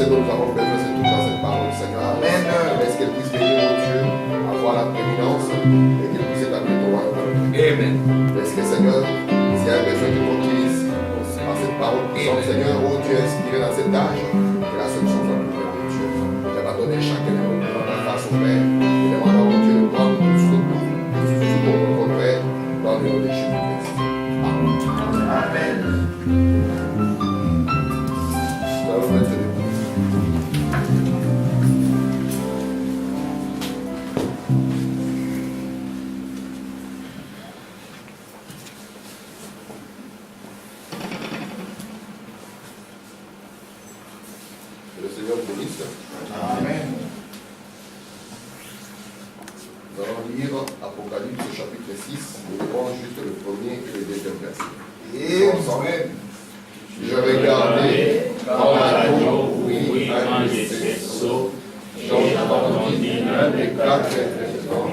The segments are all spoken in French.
ce dont nous avons besoin, c'est tout dans cette parole, Seigneur. Amen. Laisse qu'elle puisse venir, mon Dieu, avoir la prééminence et qu'elle puisse établir ton royaume. Amen. Laisse que, Seigneur, s'il y a un besoin que tu utilises dans cette parole puissante, Seigneur, oh Dieu, inspiré dans cet âge, que la solution soit plus claire, mon Dieu. J'ai abandonné chacun de nous dans ta face au Père. Et demandons, mon Dieu, de prendre tout ce qu'on peut faire dans le nom de Jésus-Christ. Amen. Amen. Nous allons mettre debout. Que le Seigneur vous bénisse. Amen. Nous allons lire Apocalypse chapitre 6. Nous lirons juste le premier et le deuxième verset. Amen. Je regardais dans l'agneau ouvrit un de ses sceaux. J'entendis l'un des quatre intervenants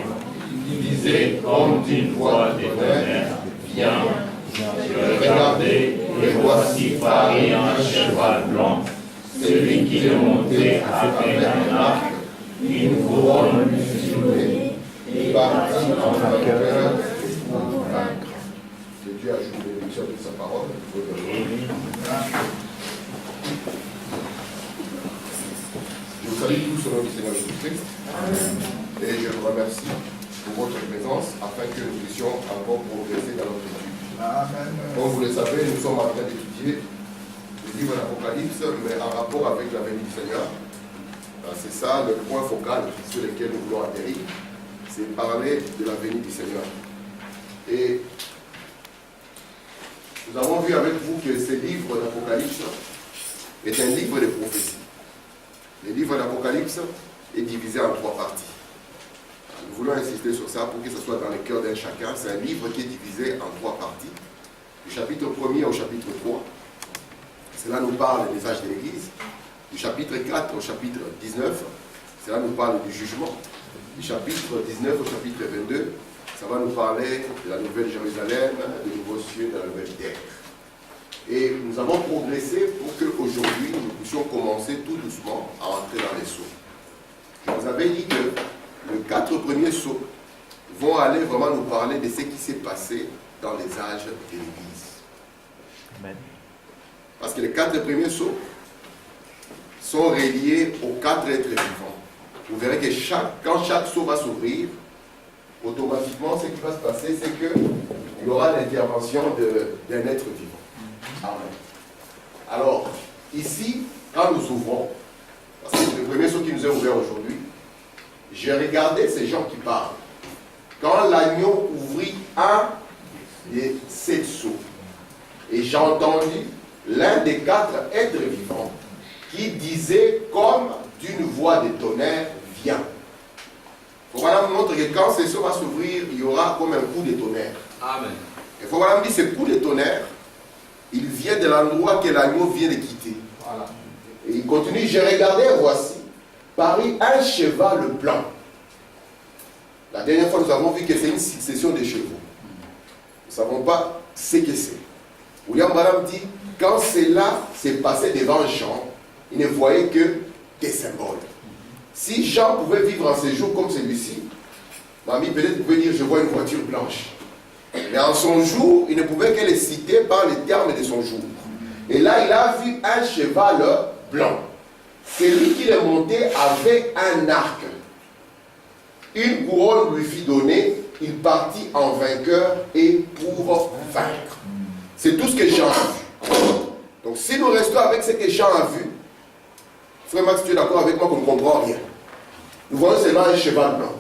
qui disait comme d'une voix de tonnerre, viens. Je regardais et voici paris un cheval blanc. Celui qui le montait avait un arc, une couronne musulée, et partit en vainqueur pour vaincre. Que Dieu ajoute une bénédiction de sa parole. Je vous salue tous au nom du Seigneur Jésus-Christ. Et je vous remercie pour votre présence afin que nous puissions encore progresser dans notre étude. Amen. Comme vous le savez, nous sommes en train d'étudier le livre d'Apocalypse, mais en rapport avec la venue du Seigneur. C'est ça le point focal sur lequel nous voulons atterrir. C'est parler de la venue du Seigneur. Et nous avons vu avec vous que ce livre d'Apocalypse est un livre de prophétie. Le livre d'Apocalypse est divisé en trois parties. Nous voulons insister sur ça pour que ce soit dans le cœur d'un chacun. C'est un livre qui est divisé en trois parties. Du chapitre 1er au chapitre 3, cela nous parle des âges de l'Église. Du chapitre 4 au chapitre 19, cela nous parle du jugement. Du chapitre 19 au chapitre 22, ça va nous parler de la nouvelle Jérusalem, de nouveaux cieux, de la nouvelle terre. Et nous avons progressé pour qu'aujourd'hui, nous puissions commencer tout doucement à entrer dans les sceaux. Je vous avais dit que les 4 premiers sceaux vont aller vraiment nous parler de ce qui s'est passé dans les âges de l'Église. Amen. Parce que les 4 premiers sceaux sont reliés aux 4 êtres vivants. Vous verrez que quand chaque sceau va s'ouvrir, automatiquement, ce qui va se passer, c'est qu'il y aura l'intervention d'un être vivant. Amen. Alors, ici, quand nous ouvrons, parce que c'est le premier sceau qui nous est ouvert aujourd'hui, j'ai regardé ces gens qui parlent. Quand l'agneau ouvrit un des 7 sceaux, et j'ai entendu l'un des 4 êtres vivants qui disait comme d'une voix de tonnerre, viens. Il faut voilà me montrer que quand ce sceau va s'ouvrir, il y aura comme un coup de tonnerre. Amen. Il faut voilà me dire ce coup de tonnerre, il vient de l'endroit que l'agneau vient de quitter. Voilà. Et il continue, j'ai regardé, voici, parut un cheval blanc. La dernière fois, nous avons vu que c'est une succession de chevaux. Nous ne savons pas ce que c'est. William Branham dit, quand cela s'est passé devant Jean, il ne voyait que des symboles. Si Jean pouvait vivre en ces jours comme celui-ci, mamie peut-être pouvait dire, je vois une voiture blanche. Mais en son jour, il ne pouvait que les citer par les termes de son jour. Et là, il a vu un cheval blanc. Celui qui le montait avait un arc. Une couronne lui fut donnée. Il partit en vainqueur et pour vaincre. C'est tout ce que Jean a vu. Donc si nous restons avec ce que Jean a vu, frère Max, tu es d'accord avec moi qu'on ne comprend rien. Nous voyons seulement un cheval blanc.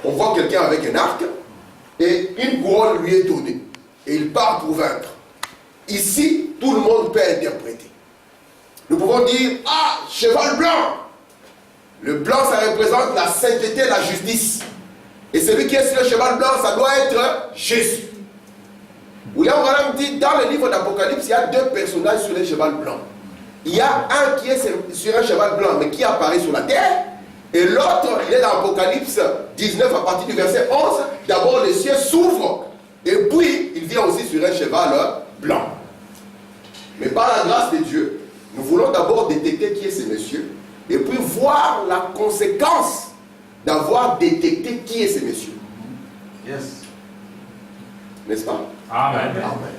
On voit quelqu'un avec un arc et une couronne lui est donnée. Et il part pour vaincre. Ici, tout le monde peut interpréter. Nous pouvons dire, ah, cheval blanc. Le blanc, ça représente la sainteté, la justice. Et celui qui est sur le cheval blanc, ça doit être Jésus. William Branham dit, dans le livre d'Apocalypse, il y a 2 personnages sur le cheval blanc. Il y a un qui est sur un cheval blanc, mais qui apparaît sur la terre. Et l'autre, il est dans Apocalypse 19, à partir du verset 11. D'abord, les cieux s'ouvrent. Et puis, il vient aussi sur un cheval blanc. Mais par la grâce de Dieu, nous voulons d'abord détecter qui est ce monsieur et puis voir la conséquence d'avoir détecté qui est ce monsieur. Yes. N'est-ce pas? Amen. Amen.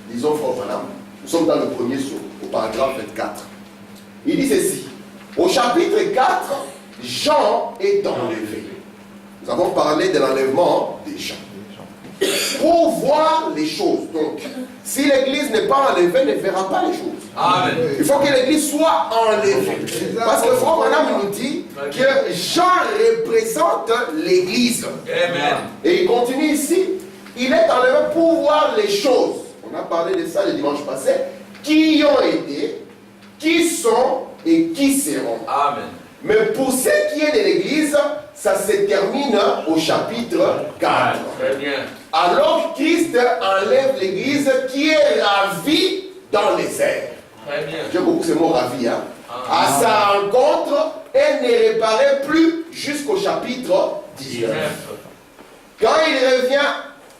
Disons, frère Branham, nous sommes dans le premier saut, au paragraphe 24. Il dit ceci. Au chapitre 4, Jean est enlevé. Nous avons parlé de l'enlèvement des gens. Pour voir les choses. Donc, si l'église n'est pas enlevée, elle ne verra pas les choses. Amen. Il faut que l'église soit enlevée. Parce que frère Branham nous dit que Jean représente l'église. Amen. Et il continue ici. Il est enlevé pour voir les choses. On a parlé de ça le dimanche passé. Qui y ont été, qui sont et qui seront. Amen. Mais pour ce qui est de l'église, ça se termine au chapitre 4. Très bien. Alors Christ enlève l'église qui est ravie dans les airs. Très bien. J'aime beaucoup ce mot ravi. Hein? À sa rencontre, elle ne réparait plus jusqu'au chapitre 19. Quand il revient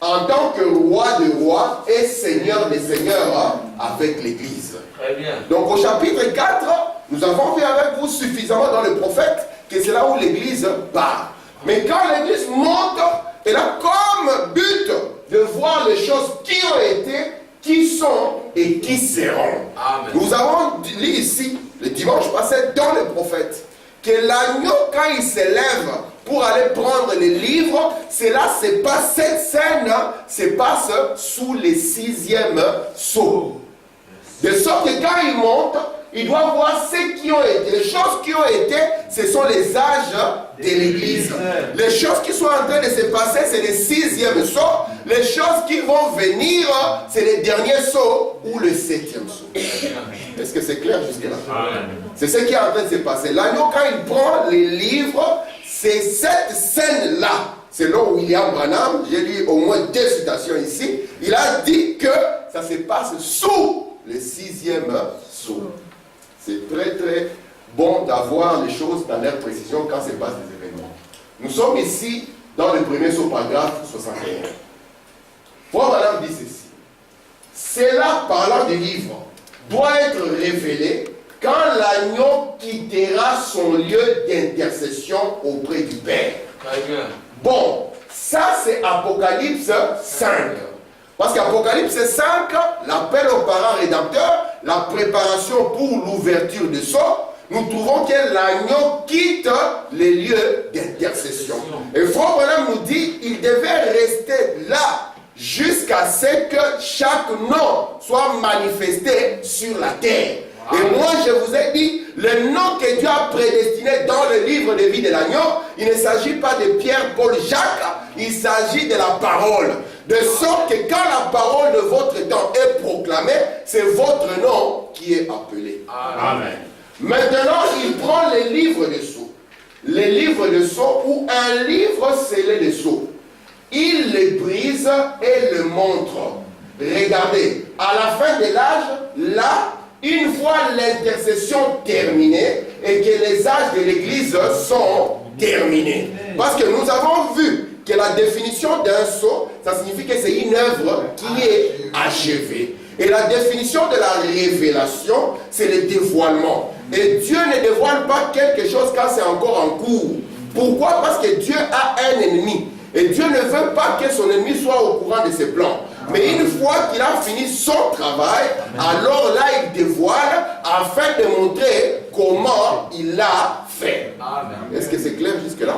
en tant que roi de rois et seigneur des seigneurs avec l'église. Très bien. Donc au chapitre 4, nous avons vu avec vous suffisamment dans le prophète que c'est là où l'église part. Mais quand l'église monte, elle a comme but de voir les choses qui ont été, qui sont et qui seront. Amen. Nous avons lu ici, le dimanche passé, dans le prophète, que l'agneau, quand il s'élève pour aller prendre les livres, cela se passe, cette scène se passe sous les 6e sceaux. De sorte que quand il monte, il doit voir ce qui ont été. Les choses qui ont été, ce sont les âges de l'église. Les choses qui sont en train de se passer, c'est les 6e sceaux. Les choses qui vont venir, c'est les derniers sceaux ou le 7e sceau. Est-ce que c'est clair jusque-là? C'est ce qui est en train de se passer. L'agneau, quand il prend les livres, c'est cette scène-là. Selon William Branham, j'ai lu au moins 2 citations ici, il a dit que ça se passe sous le 6e sceau. C'est très très bon d'avoir les choses dans leur précision quand se passent des événements. Nous sommes ici dans le premier sceau, paragraphe 61. Frère Branham dit ceci. Cela, parlant du livre, doit être révélé quand l'agneau quittera son lieu d'intercession auprès du Père. Très bien. Bon, ça c'est Apocalypse 5. Parce qu'Apocalypse 5, l'appel au parent rédempteur, la préparation pour l'ouverture de sceaux, nous trouvons que l'agneau quitte les lieux d'intercession. Et Frère Branham nous dit qu'il devait rester là jusqu'à ce que chaque nom soit manifesté sur la terre. Et moi, je vous ai dit, le nom que Dieu a prédestiné dans le livre de vie de l'agneau, il ne s'agit pas de Pierre, Paul, Jacques, il s'agit de la parole. De sorte que quand la parole de votre temps est proclamée, c'est votre nom qui est appelé. Amen. Maintenant, il prend les livres de sceaux. Les livres de sceaux ou un livre scellé de sceaux. Il les brise et le montre. Regardez, à la fin de l'âge, là, une fois l'intercession terminée et que les âges de l'Église sont terminés. Parce que nous avons vu que la définition d'un sceau, ça signifie que c'est une œuvre qui est achevée. Et la définition de la révélation, c'est le dévoilement. Et Dieu ne dévoile pas quelque chose quand c'est encore en cours. Pourquoi? Parce que Dieu a un ennemi. Et Dieu ne veut pas que son ennemi soit au courant de ses plans. Mais une fois qu'il a fini son travail, alors là il dévoile afin de montrer comment il l'a fait. Est-ce que c'est clair jusque-là?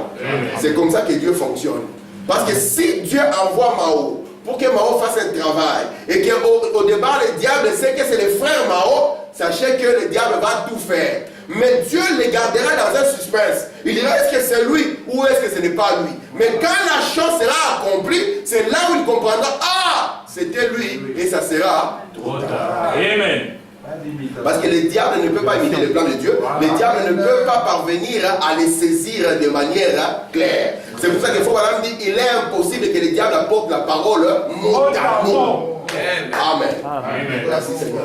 C'est comme ça que Dieu fonctionne. Parce que si Dieu envoie Mao pour que Mao fasse un travail et qu'au départ le diable sait que c'est le frère Mao, sachez que le diable va tout faire. Mais Dieu les gardera dans un suspense. Il dira est-ce que c'est lui ou est-ce que ce n'est pas lui. Mais quand la chose sera accomplie, c'est là où il comprendra, ah, c'était lui et ça sera trop tard. Amen. Parce que le diable ne peut pas imiter le plan de Dieu. Le diable ne peut pas parvenir à les saisir de manière claire. C'est pour ça qu'il faut dit il est impossible que le diable apporte la parole mot à mot. Amen. Amen. Merci Seigneur.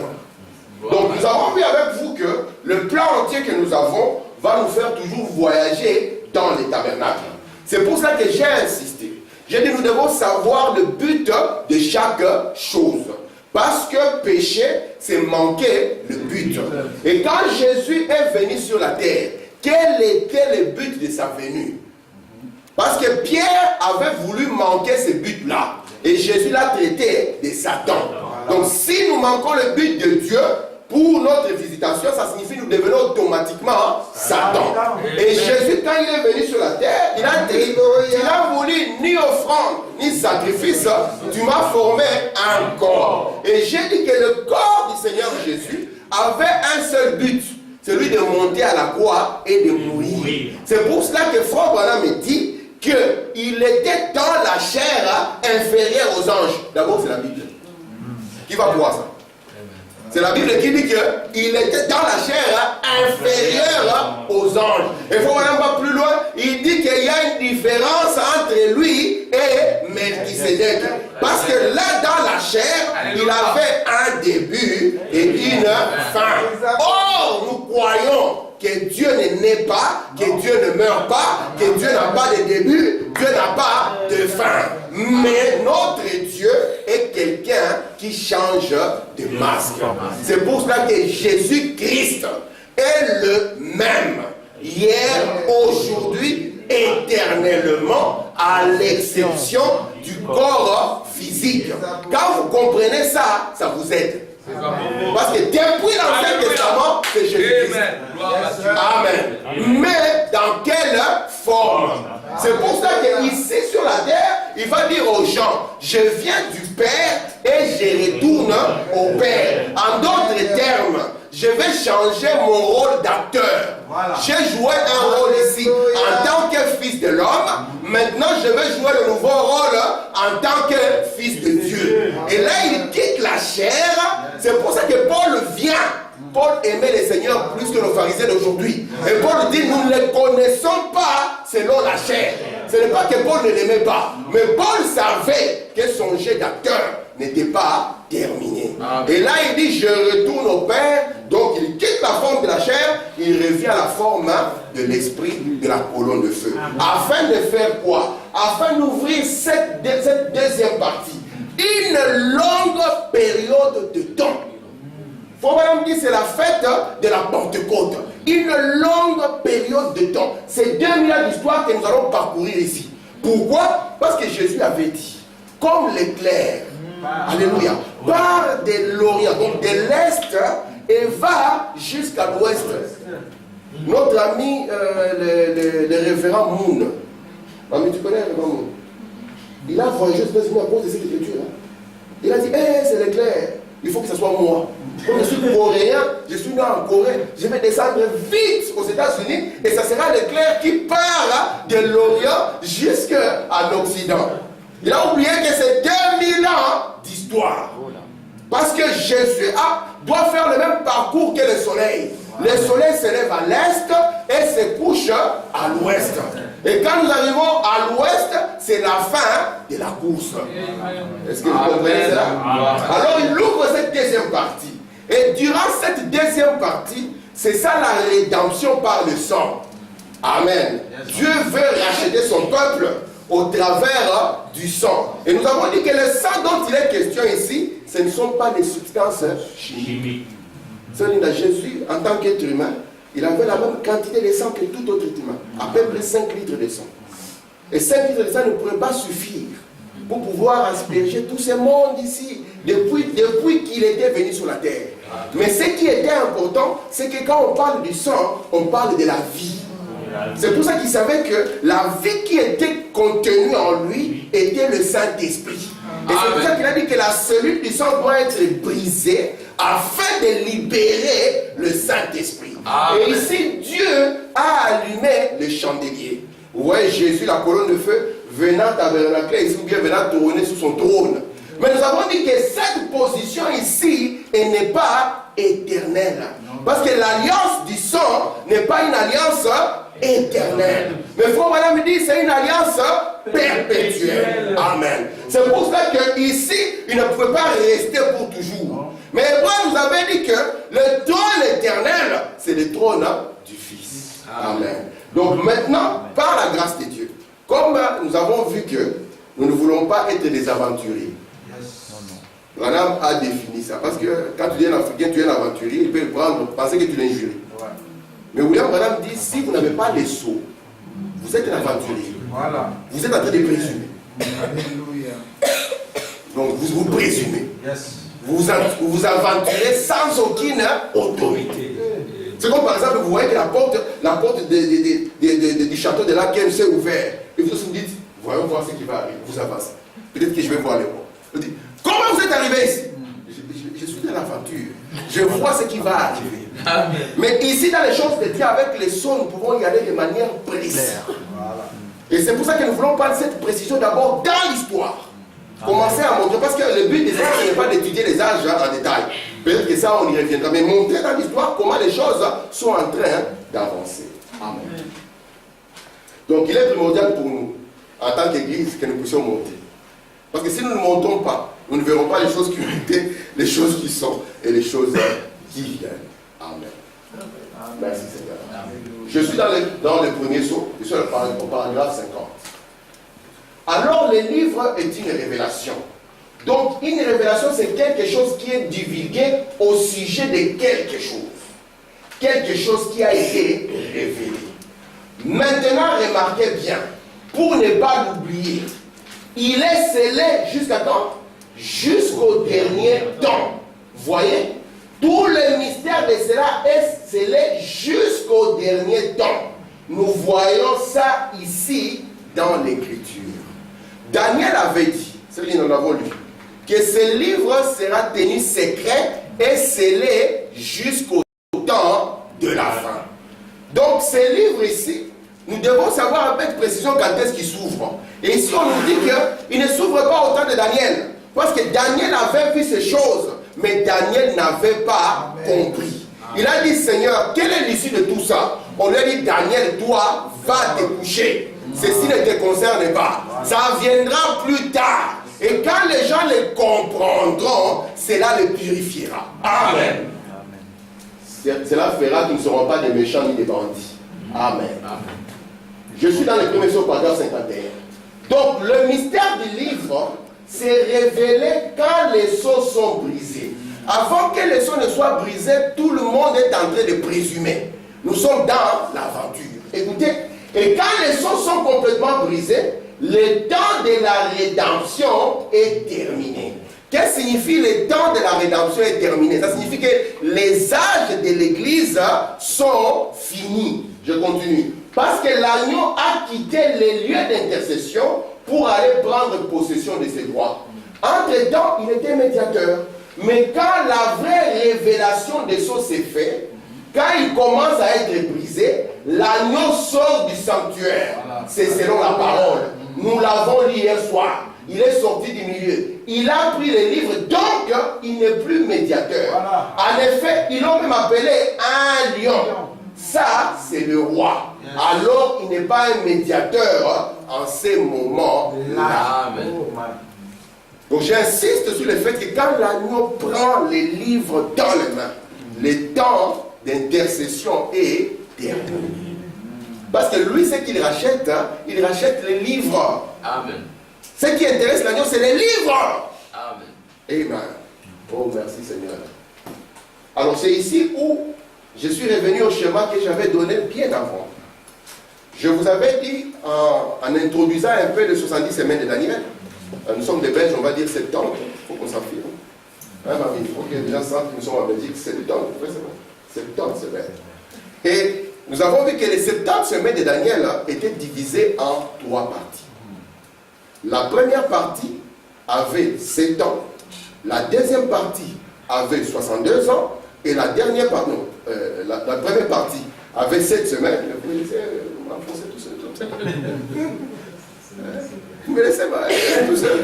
Donc nous avons vu avec vous que le plan entier que nous avons va nous faire toujours voyager dans les tabernacles. C'est pour ça que j'ai insisté. J'ai dit nous devons savoir le but de chaque chose. Parce que pécher, c'est manquer le but. Et quand Jésus est venu sur la terre, quel était le but de sa venue? Parce que Pierre avait voulu manquer ce but-là. Et Jésus l'a traité de Satan. Donc si nous manquons le but de Dieu, pour notre visitation, ça signifie que nous devenons automatiquement Satan. Et Jésus, quand il est venu sur la terre, il a dit, tu n'as voulu ni offrande, ni sacrifice, tu m'as formé un corps. Et j'ai dit que le corps du Seigneur Jésus avait un seul but, celui de monter à la croix et de mourir. C'est pour cela que Frère Branham me dit qu'il était dans la chair inférieure aux anges. D'abord, c'est la Bible. Qui va voir ça? C'est la Bible qui dit qu'il était dans la chair inférieure aux anges. Et il faut aller un peu plus loin. Il dit qu'il y a une différence entre lui et Melchisédek. Parce que là, dans la chair, il avait un début et une fin. Or, nous croyons que Dieu ne naît pas, que Dieu ne meurt pas, que Dieu n'a pas de début, Dieu n'a pas de fin. Mais notre Dieu est quelqu'un qui change de masque. C'est pour cela que Jésus-Christ est le même, hier, aujourd'hui, éternellement, à l'exception du corps physique. Quand vous comprenez ça, ça vous aide. Parce que depuis l'Ancien Testament, c'est Jésus-Christ. Amen. Mais dans quelle forme? C'est pour ça qu'ici sur la terre, il va dire aux gens, je viens du Père et je retourne au Père. En d'autres termes, je vais changer mon rôle d'acteur. Voilà. J'ai joué un rôle ici en tant que fils de l'homme. Maintenant, je vais jouer le nouveau rôle en tant que fils de Dieu. Et là, il quitte la chair. C'est pour ça que Paul vient. Paul aimait le Seigneur plus que nos pharisiens d'aujourd'hui. Et Paul dit, nous ne les connaissons pas selon la chair. Ce n'est pas que Paul ne l'aimait pas. Mais Paul savait que son jet d'acteur n'était pas terminé. Et là, il dit, je retourne au Père. Donc, il quitte la forme de la chair. Il revient à la forme de l'esprit de la colonne de feu. Afin de faire quoi? Afin d'ouvrir cette deuxième partie. Une longue période de temps. Faut même dire que c'est la fête de la Pentecôte. Une longue période de temps. C'est 2000 ans d'histoire que nous allons parcourir ici. Pourquoi? Parce que Jésus avait dit, comme l'éclair, alléluia, part de l'Orient, donc de l'Est, et va jusqu'à l'Ouest. Notre ami, le révérend Moon, ami, tu connais le révérend Moon? Il a voyagé aux États-Unis à cause de cette écriture. Il a dit, c'est l'éclair, il faut que ce soit moi. Comme je suis coréen, je suis né en Corée, je vais descendre vite aux États-Unis et ça sera l'éclair qui part de l'Orient jusqu'à l'Occident. Il a oublié que c'est 2000 ans d'histoire. Parce que Jésus doit faire le même parcours que le soleil. Le soleil se lève à l'est et se couche à l'ouest. Et quand nous arrivons à l'ouest, c'est la fin de la course. Est-ce que vous comprenez cela? Alors il ouvre cette deuxième partie. Et durant cette deuxième partie, c'est ça la rédemption par le sang. Amen. Dieu veut racheter son peuple au travers du sang. Et nous avons dit que le sang dont il est question ici, ce ne sont pas des substances chimiques. C'est-à-dire Jésus, en tant qu'être humain, il avait la même quantité de sang que tout autre être humain. À peu près 5 litres de sang. Et 5 litres de sang ne pourraient pas suffire pour pouvoir asperger tout ce monde ici, depuis qu'il était venu sur la terre. Mais ce qui était important, c'est que quand on parle du sang, on parle de la vie. C'est pour ça qu'il savait que la vie qui était contenue en lui était le Saint-Esprit. Et c'est pour ça qu'il a dit que la cellule du sang doit être brisée afin de libérer le Saint-Esprit. Et ici, Dieu a allumé le chandelier. Vous voyez Jésus, la colonne de feu, venant tabernacler ici, ou bien venant tourner sur son trône. Mais nous avons dit que cette position ici, elle n'est pas éternelle. Parce que l'alliance du sang n'est pas une alliance éternelle. Mais Frère Branham me dit c'est une alliance perpétuelle. Amen. C'est pour ça qu'ici, il ne pouvait pas rester pour toujours. Mais moi, nous avons dit que le trône éternel, c'est le trône du Fils. Amen. Donc maintenant, par la grâce de Dieu, comme nous avons vu que nous ne voulons pas être des aventuriers. Branham a défini ça. Parce que quand tu es un Africain, tu es un aventurier, il peut penser que tu l'as injuré. Mais William Branham dit, si vous n'avez pas les sceaux, vous êtes un aventurier. Voilà. Vous êtes en train de présumer. Alléluia. Donc vous présumez. Yes. Vous vous aventurez sans aucune autorité. C'est comme par exemple, vous voyez que la porte du château de la Ken s'est ouverte. Et vous vous dites, voyons voir ce qui va arriver. Vous avancez. Peut-être que je vais voir les rois. Vous dites, comment vous êtes arrivé ici? Je suis dans l'aventure. Je vois ce qui va arriver. Amen. Mais ici, dans les choses de Dieu, avec les sons, nous pouvons y aller de manière précise. Voilà. Et c'est pour ça que nous voulons prendre cette précision d'abord dans l'histoire. Commencer à montrer, parce que le but des âges, ce n'est pas d'étudier les âges en détail. Peut-être que ça, on y reviendra. Mais montrer dans l'histoire comment les choses sont en train d'avancer. Amen. Donc, il est primordial pour nous, en tant qu'Église, que nous puissions monter. Parce que si nous ne montons pas, nous ne verrons pas les choses qui ont été, les choses qui sont et les choses qui viennent. Amen. Merci Seigneur. Je suis dans le premier saut, je suis au paragraphe 50. Alors le livre est une révélation. Donc une révélation, c'est quelque chose qui est divulgué au sujet de quelque chose. Quelque chose qui a été révélé. Maintenant, remarquez bien, pour ne pas l'oublier, il est scellé jusqu'à quand? Jusqu'au dernier temps. Voyez? Tout le mystère de cela est scellé jusqu'au dernier temps. Nous voyons ça ici dans l'Écriture. Daniel avait dit, c'est ce que nous avons lu, que ce livre sera tenu secret et scellé jusqu'au temps de la fin. Donc ce livre ici, nous devons savoir avec précision quand est-ce qu'il s'ouvre. Et ici on nous dit qu'il ne s'ouvre pas au temps de Daniel. Parce que Daniel avait vu ces choses, mais Daniel n'avait pas compris. Il a dit, Seigneur, quelle est l'issue de tout ça? On lui a dit, Daniel, toi, va te coucher. Ceci ne te concerne pas. Ça viendra plus tard. Et quand les gens le comprendront, cela le purifiera. Amen. Cela fera qu'ils ne seront pas des méchants ni des bandits. Amen. Je suis dans le premier saut, paragraphe 51. Donc, le mystère du livre s'est révélé quand les sceaux sont brisés. Avant que les sceaux ne soient brisés, tout le monde est en train de présumer. Nous sommes dans l'aventure. Écoutez, et quand les sceaux sont complètement brisés, le temps de la rédemption est terminé. Qu'est-ce que signifie le temps de la rédemption est terminé? Ça signifie que les âges de l'Église sont finis. Je continue. Parce que l'agneau a quitté les lieux d'intercession pour aller prendre possession de ses droits. Entre-temps, il était médiateur. Mais quand la vraie révélation des choses s'est faite, quand il commence à être brisé, l'agneau sort du sanctuaire. C'est selon la parole. Nous l'avons lu hier soir. Il est sorti du milieu. Il a pris les livres, donc il n'est plus médiateur. En effet, ils l'ont même appelé un lion. Ça, c'est le roi. Alors, il n'est pas un médiateur en ces moments-là. Donc, j'insiste sur le fait que quand l'agneau prend les livres dans les mains, le temps d'intercession est terminé. Parce que lui, ce qu'il rachète, il rachète les livres. Amen. Ce qui intéresse l'agneau, c'est les livres. Amen. Amen. Oh, merci Seigneur. Alors, c'est ici où je suis revenu au schéma que j'avais donné bien avant. Je vous avais dit, en introduisant un peu les 70 semaines de Daniel, nous sommes des Belges, on va dire 70, il faut qu'on s'affirme. Hein, Marie, il faut que les gens sentent que nous sommes en Belgique, 70, c'est 70 semaines. Et nous avons vu que les 70 semaines de Daniel étaient divisées en 3 parties. La première partie avait 7 ans, la deuxième partie avait 62 ans, et la dernière partie, non, la première partie avait 7 semaines. Vous me laissez m'enfoncer tout seul. Vous me laissez tout seul.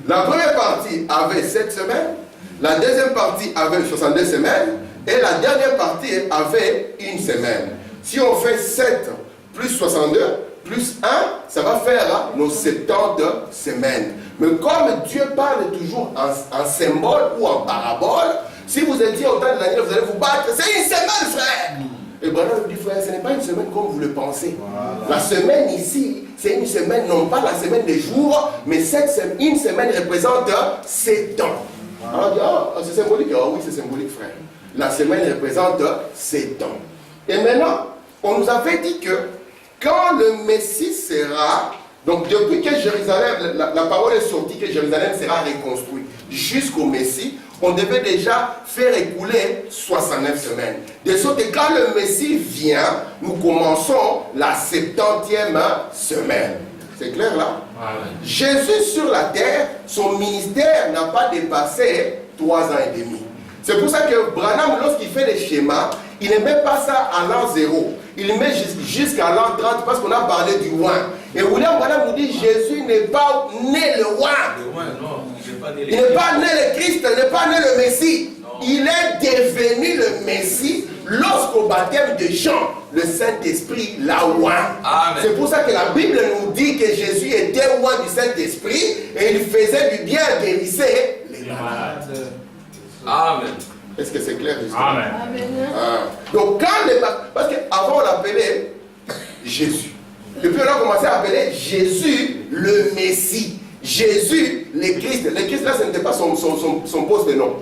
La première partie avait 7 semaines, la deuxième partie avait 62 semaines, et la dernière partie avait 1 semaine. Si on fait 7 plus 62, plus 1, ça va faire nos 70 semaines. Mais comme Dieu parle toujours en symbole ou en parabole, si vous étiez au temps de Daniel, vous allez vous battre. C'est 1 semaine, frère. Et Branham dit, frère, ce n'est pas une semaine comme vous le pensez. La semaine ici, c'est une semaine, non pas la semaine des jours, mais une semaine représente 7 ans. Alors on dit, ah, c'est symbolique. Ah oui, c'est symbolique, frère. La semaine représente 7 ans. Et maintenant, on nous avait dit que quand le Messie sera, donc depuis que Jérusalem, la parole est sortie que Jérusalem sera reconstruite jusqu'au Messie, on devait déjà faire écouler 69 semaines. De sorte que quand le Messie vient, nous commençons la 70e semaine. C'est clair là? Amen. Jésus sur la terre, son ministère n'a pas dépassé 3 ans et demi. C'est pour ça que Branham, lorsqu'il fait les schémas, il ne met pas ça à l'an 0. Il met jusqu'à l'an 30 parce qu'on a parlé du oin. Et William Branham nous dit, Jésus n'est pas né le oin. Il n'est pas né le Christ, il n'est pas né le Messie. Non. Il est devenu le Messie lorsqu'au baptême de Jean, le Saint-Esprit l'a oint. C'est pour ça que la Bible nous dit que Jésus était oint du Saint-Esprit et il faisait du bien, guérissait les malades. Amen. Est-ce que c'est clair? Amen. Donc quand parce qu'avant on l'appelait Jésus. Et puis on a commencé à appeler Jésus le Messie. Jésus le Christ. Le Christ là, ce n'était pas son poste de nom.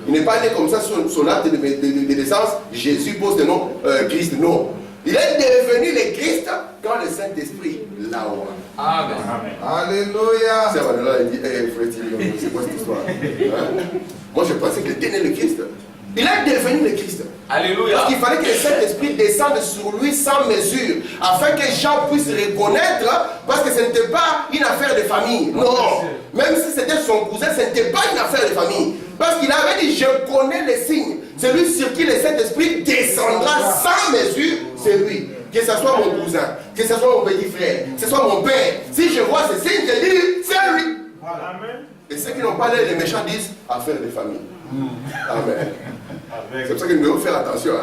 Il n'est pas né comme ça sur son acte de naissance. Jésus pose de nom Christ. Non. Il est devenu le Christ quand le Saint-Esprit l'a oint. Amen. Alléluia. C'est Manuela, il dit, c'est quoi cette histoire? Moi je pensais qu'il était né le Christ. Il est devenu le Christ. Alléluia. Parce qu'il fallait que le Saint-Esprit descende sur lui sans mesure, afin que Jean puisse reconnaître, parce que ce n'était pas une affaire de famille. Non. Même si c'était son cousin, ce n'était pas une affaire de famille. Parce qu'il avait dit, je connais les signes. Celui sur qui le Saint-Esprit descendra sans mesure, c'est lui. Que ce soit mon cousin, que ce soit mon petit frère, que ce soit mon père. Si je vois ces signes, je dis, c'est lui. Amen. Et ceux qui n'ont pas l'air, les méchants disent, affaire de famille. Amen. C'est pour ça que nous devons faire attention.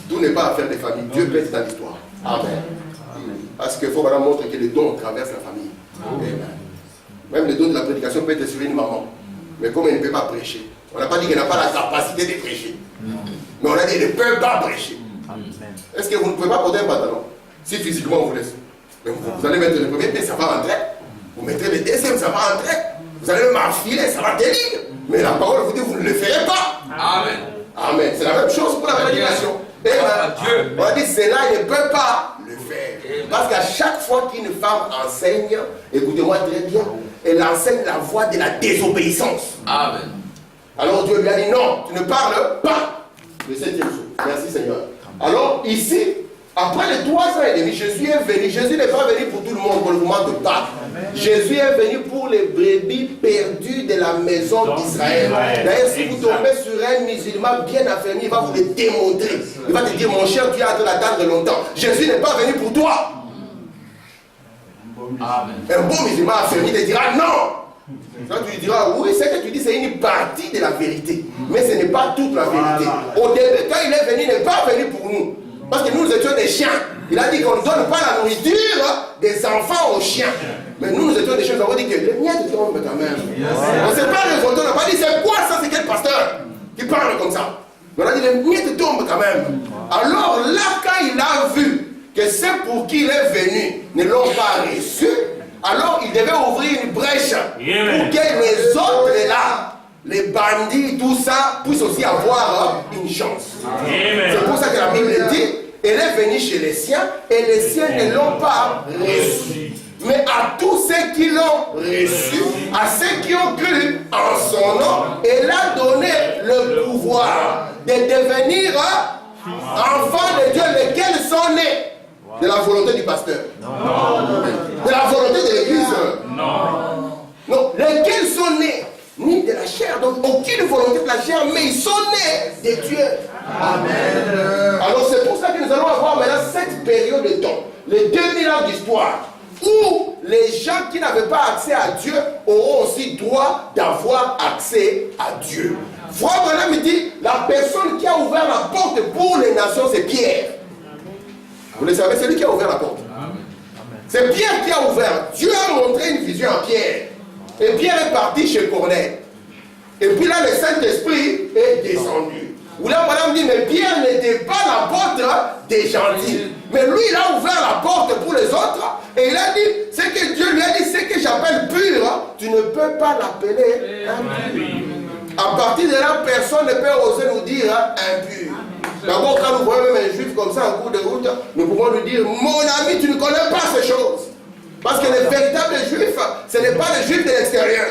Tout n'est pas affaire des familles. Dieu peut être dans l'histoire. Amen. Parce qu'il faut vraiment montrer que les dons traversent la famille. Amen. Même les dons de la prédication peuvent être sur une maman. Mais comme elle ne peut pas prêcher, on n'a pas dit qu'elle n'a pas la capacité de prêcher. Mais on a dit qu'elle ne peut pas prêcher. Est-ce que vous ne pouvez pas porter un pantalon? Si physiquement on vous laisse. Mais vous allez mettre le premier pied, ça va rentrer. Vous mettrez le deuxième, ça va rentrer. Vous allez m'enfiler, ça va tenir. Mais la parole vous dit, vous ne le ferez pas. Amen. Amen. C'est la même chose pour la prédication. Amen. On a dit, cela ne peut pas le faire. Parce qu'à chaque fois qu'une femme enseigne, écoutez-moi très bien, elle enseigne la voie de la désobéissance. Amen. Alors Dieu lui a dit, non, tu ne parles pas. Le 7e jour. Merci Seigneur. Alors ici, après les 3 ans et demi, Jésus est venu. Jésus n'est pas venu pour tout le monde, pour le mouvement de Pâques. Jésus est venu pour les brebis perdues de la maison d'Israël. D'ailleurs, si vous tombez sur un musulman bien affermi, il va vous le démontrer. Il va te dire, mon cher, tu as hâte d'attendre longtemps. Jésus n'est pas venu pour toi. Un bon musulman affermi te dira non. Quand tu lui diras, oui, ce que tu dis, c'est une partie de la vérité. Mais ce n'est pas toute la vérité. Au début, quand il est venu, il n'est pas venu pour nous. Parce que nous étions des chiens. Il a dit qu'on ne donne pas la nourriture des enfants aux chiens. Mais nous étions des chiens. Nous avons dit que les miettes tombent quand même. On ne s'est pas révolté. On n'a pas dit c'est quoi ça, c'est quel pasteur qui parle comme ça. On a dit les miettes tombent quand même. Alors là, quand il a vu que ceux pour qui il est venu ne l'ont pas reçu, alors il devait ouvrir une brèche pour que les autres là, les bandits, tout ça, puissent aussi avoir une chance. C'est pour ça que la Bible dit, elle est venue chez les siens et les siens ne l'ont pas reçu. Mais à tous ceux qui l'ont reçu, à ceux qui ont cru en son nom, elle a donné le pouvoir de devenir enfants de Dieu, lesquels sont nés de la volonté du pasteur. De la volonté de l'église. Non, lesquels sont nés ni de la chair, donc aucune volonté de la chair, mais ils sont nés de Dieu. Amen. Alors c'est pour ça que nous allons avoir maintenant cette période de temps, les 2000 ans d'histoire, où les gens qui n'avaient pas accès à Dieu auront aussi droit d'avoir accès à Dieu. Frère Branham me dit, la personne qui a ouvert la porte pour les nations, c'est Pierre. Vous le savez, c'est lui qui a ouvert la porte. C'est Pierre qui a ouvert. Dieu a montré une vision à Pierre. Et Pierre est parti chez Corneille. Et puis là, le Saint-Esprit est descendu. Où là, madame dit, mais Pierre n'était pas l'apôtre des gentils. Mais lui, il a ouvert la porte pour les autres. Et il a dit, ce que Dieu lui a dit, ce que j'appelle pur, tu ne peux pas l'appeler impur. À partir de là, personne ne peut oser nous dire impur. D'abord, quand nous voyons même un juif comme ça en cours de route, nous pouvons lui dire, mon ami, tu ne connais pas ces choses. Parce que le véritable juif, ce n'est pas le juif de l'extérieur.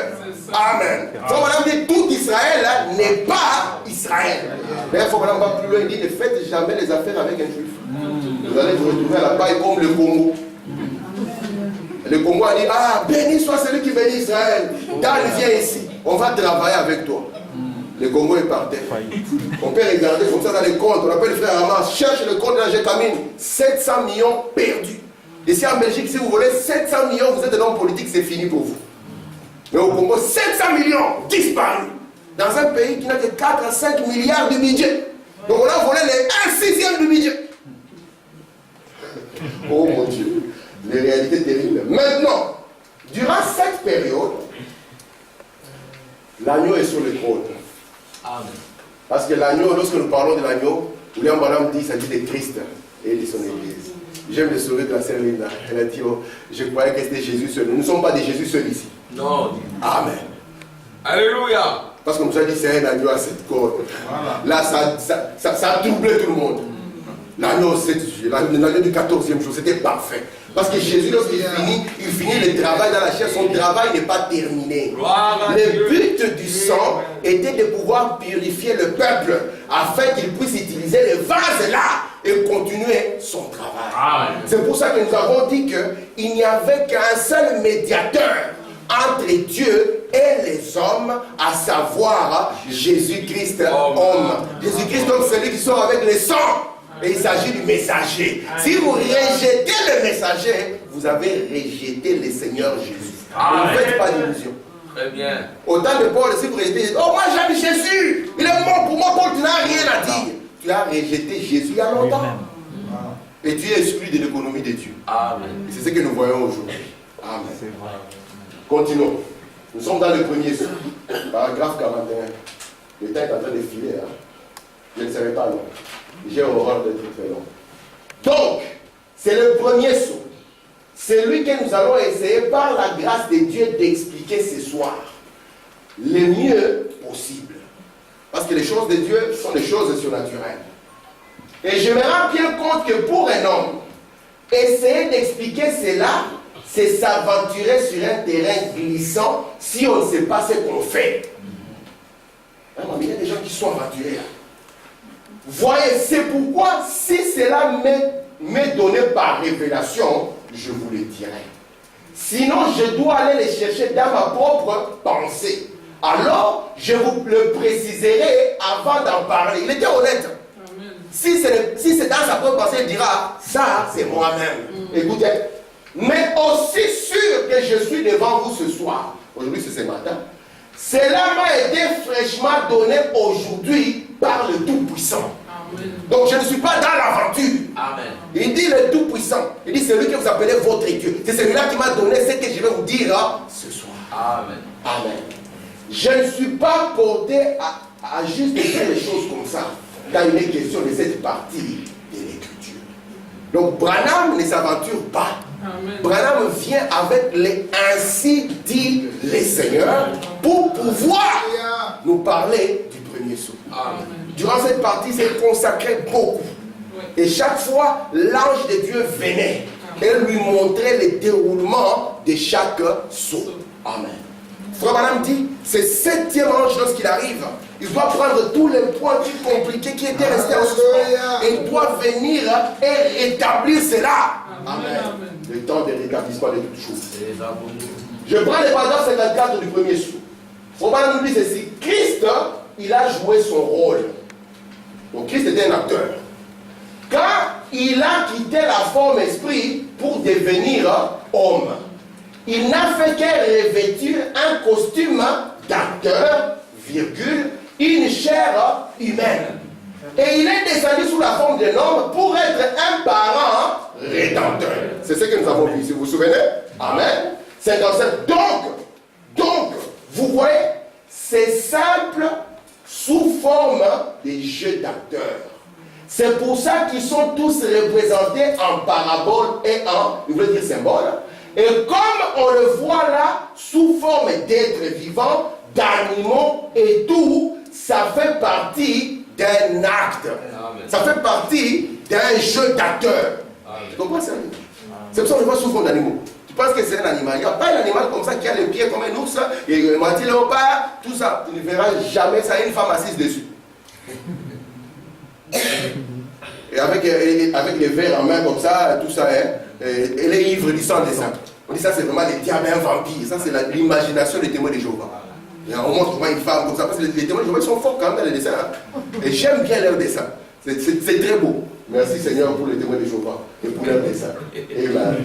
Amen. Il faut vraiment dire, tout Israël n'est pas Israël. Mais il faut vraiment pas plus loin, il dit, ne faites jamais les affaires avec un juif. Vous allez vous retrouver à la paille comme le Congo. Le Congo a dit, ah, béni soit celui qui bénit Israël. Dan, viens ici, on va travailler avec toi. Le Congo est par terre. On peut regarder comme ça dans les comptes. On appelle le frère Hamas. Cherche le compte de la Gétamine. 700 millions perdus. Ici en Belgique, si vous voulez 700 millions, vous êtes un homme politique, c'est fini pour vous. Mais au Congo, 700 millions disparus. Dans un pays qui n'a que 4 à 5 milliards de budget. Donc on a volé les 1/6 du budget. Oh mon Dieu. Les réalités terribles. Maintenant, durant cette période, l'agneau est sur le trône. Amen. Parce que l'agneau, lorsque nous parlons de l'agneau, William Branham dit qu'il s'agit de Christ et de son Église. J'aime le sourire de la sœur Linda. Elle a dit, oh, je croyais que c'était Jésus seul. Nous ne sommes pas des Jésus seuls ici. Non. Amen. Alléluia. Parce que nous avons dit c'est un agneau à cette corde. Voilà. Là, ça a troublé tout le monde. L'agneau du 14e jour, c'était parfait. Parce que Jésus, lorsqu'il finit le travail dans la chair, son travail n'est pas terminé. Le but du sang était de pouvoir purifier le peuple afin qu'il puisse utiliser les vases là et continuer son travail. C'est pour ça que nous avons dit qu'il n'y avait qu'un seul médiateur entre Dieu et les hommes, à savoir Jésus-Christ homme. Jésus-Christ homme, c'est celui qui sort avec le sang. Et il s'agit du messager. Si vous rejetez le messager, vous avez rejeté le Seigneur Jésus. Ne faites pas d'illusion. Très bien. Au temps de Paul, si vous rejetez, oh moi j'aime Jésus, il est mort pour moi, Paul, tu n'as rien à dire. Tu as rejeté Jésus il y a longtemps. Et tu es exclu de l'économie de Dieu. Amen. Et c'est ce que nous voyons aujourd'hui. Amen. Continuons. Nous sommes dans le premier saut. Paragraphe 41. Le temps est en train de filer. Hein. Je ne savais pas, non. J'ai horreur d'être très long. Donc, c'est le premier saut. C'est lui que nous allons essayer par la grâce de Dieu d'expliquer ce soir. Le mieux possible. Parce que les choses de Dieu sont des choses surnaturelles. Et je me rends bien compte que pour un homme, essayer d'expliquer cela, c'est s'aventurer sur un terrain glissant si on ne sait pas ce qu'on fait. Il y a des gens qui sont aventurés là. Voyez, c'est pourquoi si cela m'est donné par révélation, je vous le dirai. Sinon, je dois aller les chercher dans ma propre pensée. Alors, je vous le préciserai avant d'en parler. Il était honnête. Amen. Si c'est dans sa propre pensée, il dira, ça, c'est moi-même. Écoutez, mais aussi sûr que je suis devant vous ce soir. Aujourd'hui, c'est ce matin. Cela m'a été fraîchement donné aujourd'hui par le Tout-Puissant. Donc je ne suis pas dans l'aventure. Il dit le Tout-Puissant. Il dit celui que vous appelez votre Dieu. C'est celui-là qui m'a donné ce que je vais vous dire ce soir. Amen. Amen. Je ne suis pas porté à juste faire les choses comme ça quand il est question de cette partie de l'écriture. Donc Branham ne s'aventure pas. Amen. Branham vient avec les ainsi dit les seigneurs pour pouvoir nous parler du premier saut. Amen. Durant cette partie, c'est consacré beaucoup. Et chaque fois, l'ange de Dieu venait et lui montrait le déroulement de chaque saut. Amen. Frère Branham dit, c'est 7e ange lorsqu'il arrive. Il doit prendre tous les points compliqués qui étaient restés en suspens. Et il doit venir et rétablir cela. Amen. Le temps de rétablissement de toutes choses. Je prends le paragraphe 54 du premier saut. Frère Branham nous dit ceci. Christ, il a joué son rôle. Donc Christ était un acteur. Quand il a quitté la forme esprit pour devenir homme, il n'a fait que revêtir un costume d'acteur, virgule, une chair humaine. Et il est descendu sous la forme d'un homme pour être un parent rédempteur. C'est ce que nous avons vu, si vous vous souvenez. Amen. 57. Donc, vous voyez, c'est simple sous forme des jeux d'acteurs. C'est pour ça qu'ils sont tous représentés en parabole et en, je veux dire symbole. Et comme on le voit là, sous forme d'êtres vivants, d'animaux et tout, ça fait partie d'un acte. Amen. Ça fait partie d'un jeu d'acteur. Tu comprends ça? C'est pour ça qu'on le voit sous forme d'animaux. Tu penses que c'est un animal? Il n'y a pas un animal comme ça qui a les pieds comme un ours et un mantis léopard, tout ça. Tu ne verras jamais ça, une femme assise dessus. Et avec les verres en main comme ça, tout ça, hein, elle est ivre du sang des saints. On dit ça, c'est vraiment des diables, un vampire. Ça, c'est l'imagination des témoins de Jéhovah. Et on montre comment une femme comme ça, parce que les témoins de Jéhovah, ils sont forts quand même dans les dessins. Hein. Et j'aime bien leurs dessins. C'est très beau. Merci Seigneur pour les témoins de Jéhovah et pour leurs dessins. Amen.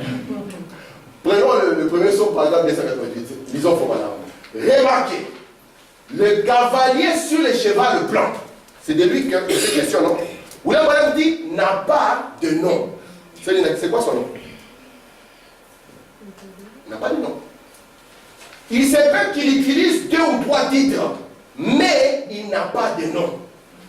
Prenons le premier son, par exemple, 298. Lisons fortement. Remarquez, le cavalier sur le cheval blanc, c'est de lui que c'est question, non? William Branham dit, n'a pas de nom. C'est quoi son nom? Il n'a pas de nom. Il se peut qu'il utilise 2 ou 3 titres, mais il n'a pas de nom.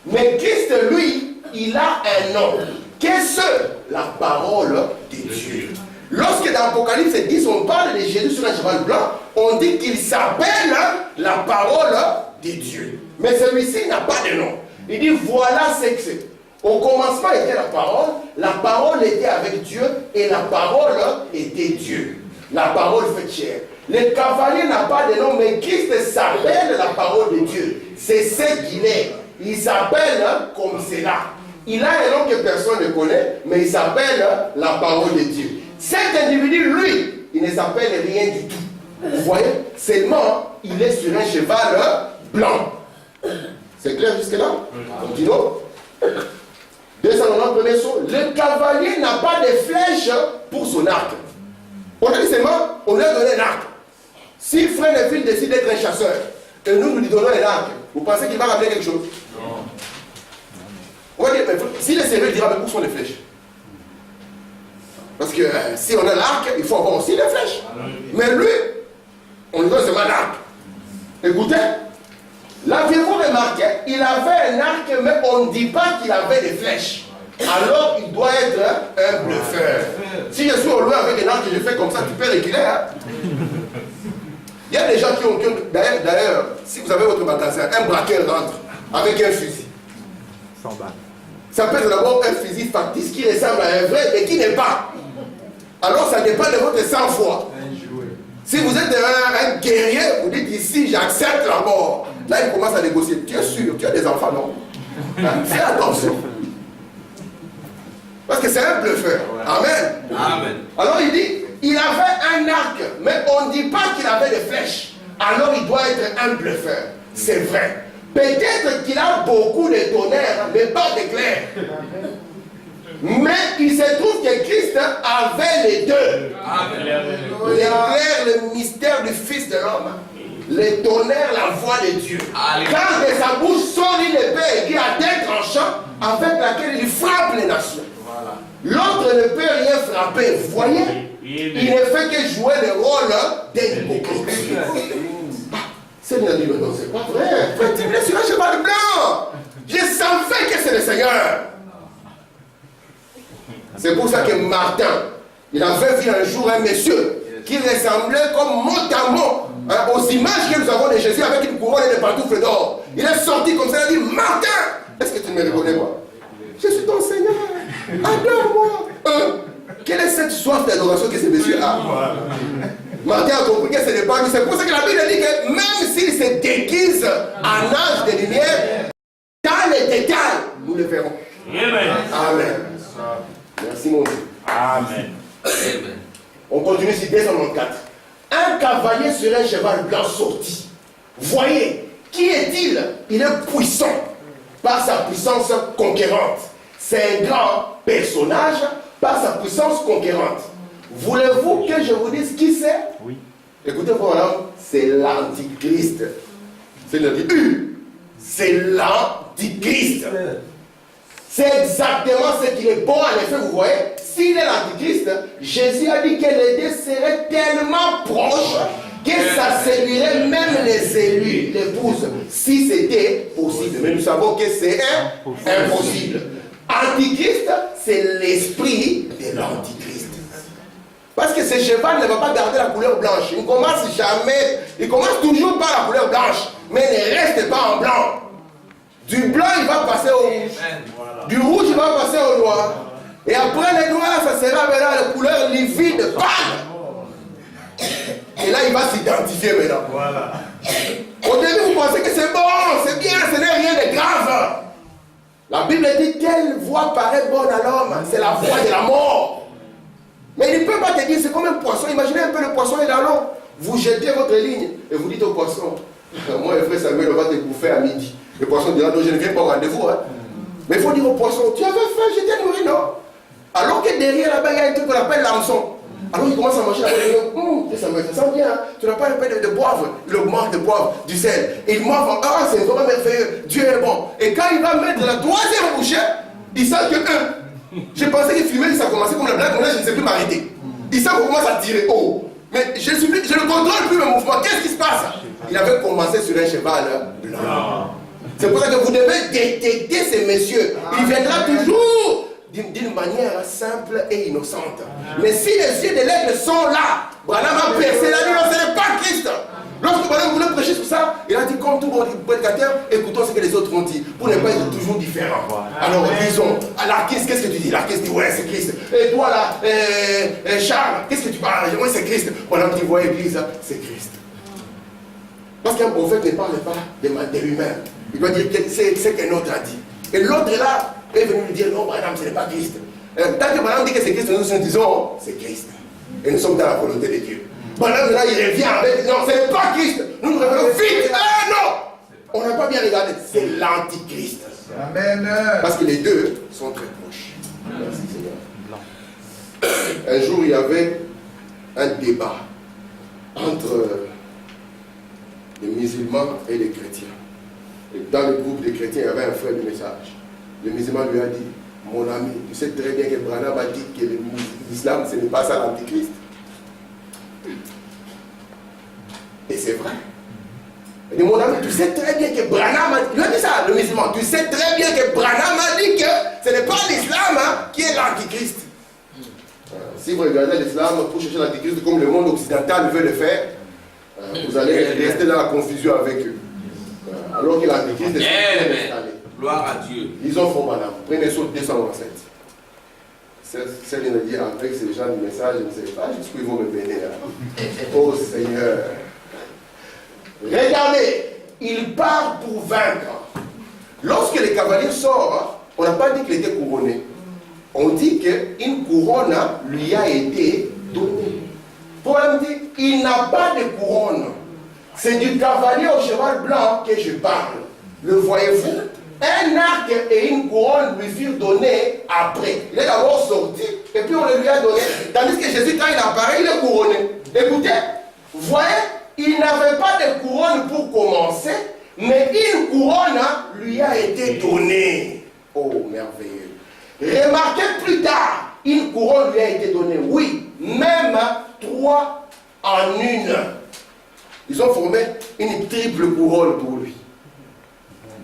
Mais Christ, lui, il a un nom. Qu'est-ce que la parole de Dieu? Lorsque dans l'Apocalypse 10, on parle de Jésus sur un cheval blanc, on dit qu'il s'appelle la parole de Dieu. Mais celui-ci n'a pas de nom. Il dit, voilà ce que c'est. Au commencement était la parole était avec Dieu et la parole était Dieu. La parole fait chair. Le cavalier n'a pas de nom, mais Christ s'appelle la parole de Dieu. C'est ce qu'il est. Il s'appelle comme cela. Il a un nom que personne ne connaît, mais il s'appelle la parole de Dieu. Cet individu, lui, il ne s'appelle rien du tout. Vous voyez? Seulement, il est sur un cheval blanc. C'est clair jusque-là? Continuons. 290 premier saut. Le cavalier n'a pas de flèche pour son arc. On a dit seulement, on lui a donné un arc. Si Frère Neville décide d'être un chasseur, et nous lui donnons un arc, vous pensez qu'il va ramener quelque chose? Non. On va dire, mais si le sérieux dira, mais où sont les flèches? Parce que si on a l'arc, il faut avoir aussi les flèches. Mais lui, on lui donne seulement l'arc. Écoutez, l'aviez-vous remarqué? Il avait un arc, mais on ne dit pas qu'il avait des flèches. Alors il doit être un bluffeur. Si je suis au loin avec un arc et je fais comme ça, tu peux reculer. Hein? Il y a des gens qui ont. D'ailleurs, si vous avez votre magasin, un braqueur rentre avec un fusil. 100 balles. Ça peut être d'abord un fusil factice qui ressemble à un vrai, mais qui n'est pas. Alors ça dépend de votre sang-froid. Si vous êtes un guerrier, vous dites ici, j'accepte la mort. Là, il commence à négocier. Tu es sûr, tu as des enfants, non? Fais attention. Parce que c'est un bluffeur. Amen. Amen. Alors il dit, il avait un arc, mais on ne dit pas qu'il avait des flèches. Alors il doit être un bluffeur. C'est vrai. Peut-être qu'il a beaucoup de tonnerre, mais pas d'éclair. Mais il se trouve que Christ avait les deux. L'éclair, le mystère du Fils de l'homme. Le tonnerre, la voix de Dieu. Quand de sa bouche sort une épée qui a des tranchants avec laquelle il frappe les nations. L'autre ne peut rien frapper. Vous voyez? Il ne fait que jouer le rôle d'un hypocrite. Seigneur dit, mais non, c'est pas vrai. Frère, tu es sur un cheval blanc. Je savais que c'est le Seigneur. C'est pour ça que Martin, il avait vu un jour un monsieur qui ressemblait comme mot à mot aux images que nous avons de Jésus avec une couronne et des pantoufles d'or. Il est sorti comme ça, il a dit, Martin, est-ce que tu ne me reconnais pas? Je suis ton Seigneur. Adore-moi. Quelle est cette soif d'adoration que ce monsieur a? Martin a compris que ce n'est pas lui. C'est pour ça que la Bible dit que même s'il se déguise en ange de lumière, dans les détails, nous le verrons. Amen. Merci mon Dieu. Amen. Amen. On continue sur 294. Un cavalier sur un cheval blanc sorti. Voyez, qui est-il? Il est puissant par sa puissance conquérante. C'est un grand personnage par sa puissance conquérante. Voulez-vous que je vous dise qui c'est? Oui. Écoutez, voilà, c'est l'Antichrist. C'est l'Antichrist. C'est exactement ce qu'il est bon, en effet, vous voyez. S'il est l'Antichrist, Jésus a dit que les deux seraient tellement proches que ça séduirait même les élus, l'épouse, si c'était possible. Mais nous savons que c'est impossible. Antichrist, c'est l'esprit de l'antichrist. Parce que ce cheval ne va pas garder la couleur blanche. Il commence toujours par la couleur blanche, mais ne reste pas en blanc. Du blanc, il va passer au rouge. Du rouge, il va passer au noir. Et après le noir, ça sera maintenant la couleur livide, pâle. Et là, il va s'identifier maintenant. Voilà. Au début, vous pensez que c'est bon, c'est bien, ce n'est rien de grave. La Bible dit quelle voie paraît bonne à l'homme, c'est la voie de la mort. Mais il ne peut pas te dire, c'est comme un poisson. Imaginez un peu le poisson est dans l'eau. Vous jetez votre ligne et vous dites au poisson, moi le frère Samuel, on va te bouffer à midi. Le poisson dira, non, je ne viens pas au rendez-vous. Hein. Mais il faut dire au poisson, tu avais faim, je t'ai nourri, non? Alors que derrière là-bas, il y a un truc qu'on appelle l'hameçon. Alors il commence à manger la Samuel, ça sent bien, hein? Tu n'as pas le peine de poivre, le manque de poivre, du sel. Et il mange, ah, c'est vraiment merveilleux, Dieu est bon. Et quand il va mettre la troisième bouchée, il sent que j'ai pensé que filmer, ça a commencé comme la blague, mais là je ne sais plus m'arrêter. Il sent qu'on commence à tirer haut. Mais je ne contrôle plus le mouvement. Qu'est-ce qui se passe? Il avait commencé sur un cheval blanc. C'est pour ça que vous devez détecter ces messieurs. Il viendra toujours d'une manière simple et innocente. Mais si les yeux de l'aigle sont là, Branham a percé la nuit, ce n'est pas Christ. Lorsque Branham voulait prêcher sur ça, il a dit comme tout bon prédicateur, écoutons ce que les autres ont dit, pour ne pas être toujours différents. Alors disons, Larkins, qu'est-ce que tu dis? Larkins dit, ouais, c'est Christ. Et toi là, Charles, qu'est-ce que tu parles? Ouais, c'est Christ. Branham dit, ouais, Église, c'est Christ. Parce qu'un prophète ne parle pas de lui-même. Il doit dire ce qu'un autre a dit. Et l'autre est là, est venu lui dire, non, Branham, ce n'est pas Christ. Tant que Branham dit que c'est Christ, nous disons, c'est Christ. Et nous sommes dans la volonté de Dieu. Branham, là, il revient avec, non, ce n'est pas Christ. Nous nous révélons vite. Ah non! On n'a pas bien regardé. C'est l'antichrist. Amen. Parce que les deux sont très proches. Merci Seigneur. Un jour, il y avait un débat entre les musulmans et les chrétiens. Et dans le groupe des chrétiens, il y avait un frère du message. Le musulman lui a dit, mon ami, tu sais très bien que Branham a dit que l'islam, ce n'est pas ça l'antichrist. Et c'est vrai. Il dit, mon ami, tu sais très bien que Branham a dit, il a dit ça, le musulman, tu sais très bien que Branham a dit que ce n'est pas l'islam qui est l'antichrist. Si vous regardez l'islam pour chercher l'antichrist comme le monde occidental veut le faire, vous allez rester dans la confusion avec eux. Alors que l'antichrist est installé. Gloire à Dieu. Ils ont fait madame. Prenez sur 227. Celle me dit avec ces gens du message, je ne sais pas jusqu'où ils vont me bénir. Oh Seigneur. Regardez, il part pour vaincre. Lorsque le cavalier sort, on n'a pas dit qu'il était couronné. On dit qu'une couronne lui a été donnée. Paul dit, il n'a pas de couronne. C'est du cavalier au cheval blanc que je parle. Le voyez-vous? Un arc et une couronne lui furent donnés après. Il est d'abord sorti et puis on le lui a donné. Tandis que Jésus, quand il apparaît, il est couronné. Écoutez, voyez, il n'avait pas de couronne pour commencer, mais une couronne lui a été donnée. Oh, merveilleux. Remarquez plus tard, une couronne lui a été donnée. Oui, même 3 en une. Ils ont formé une triple couronne pour lui.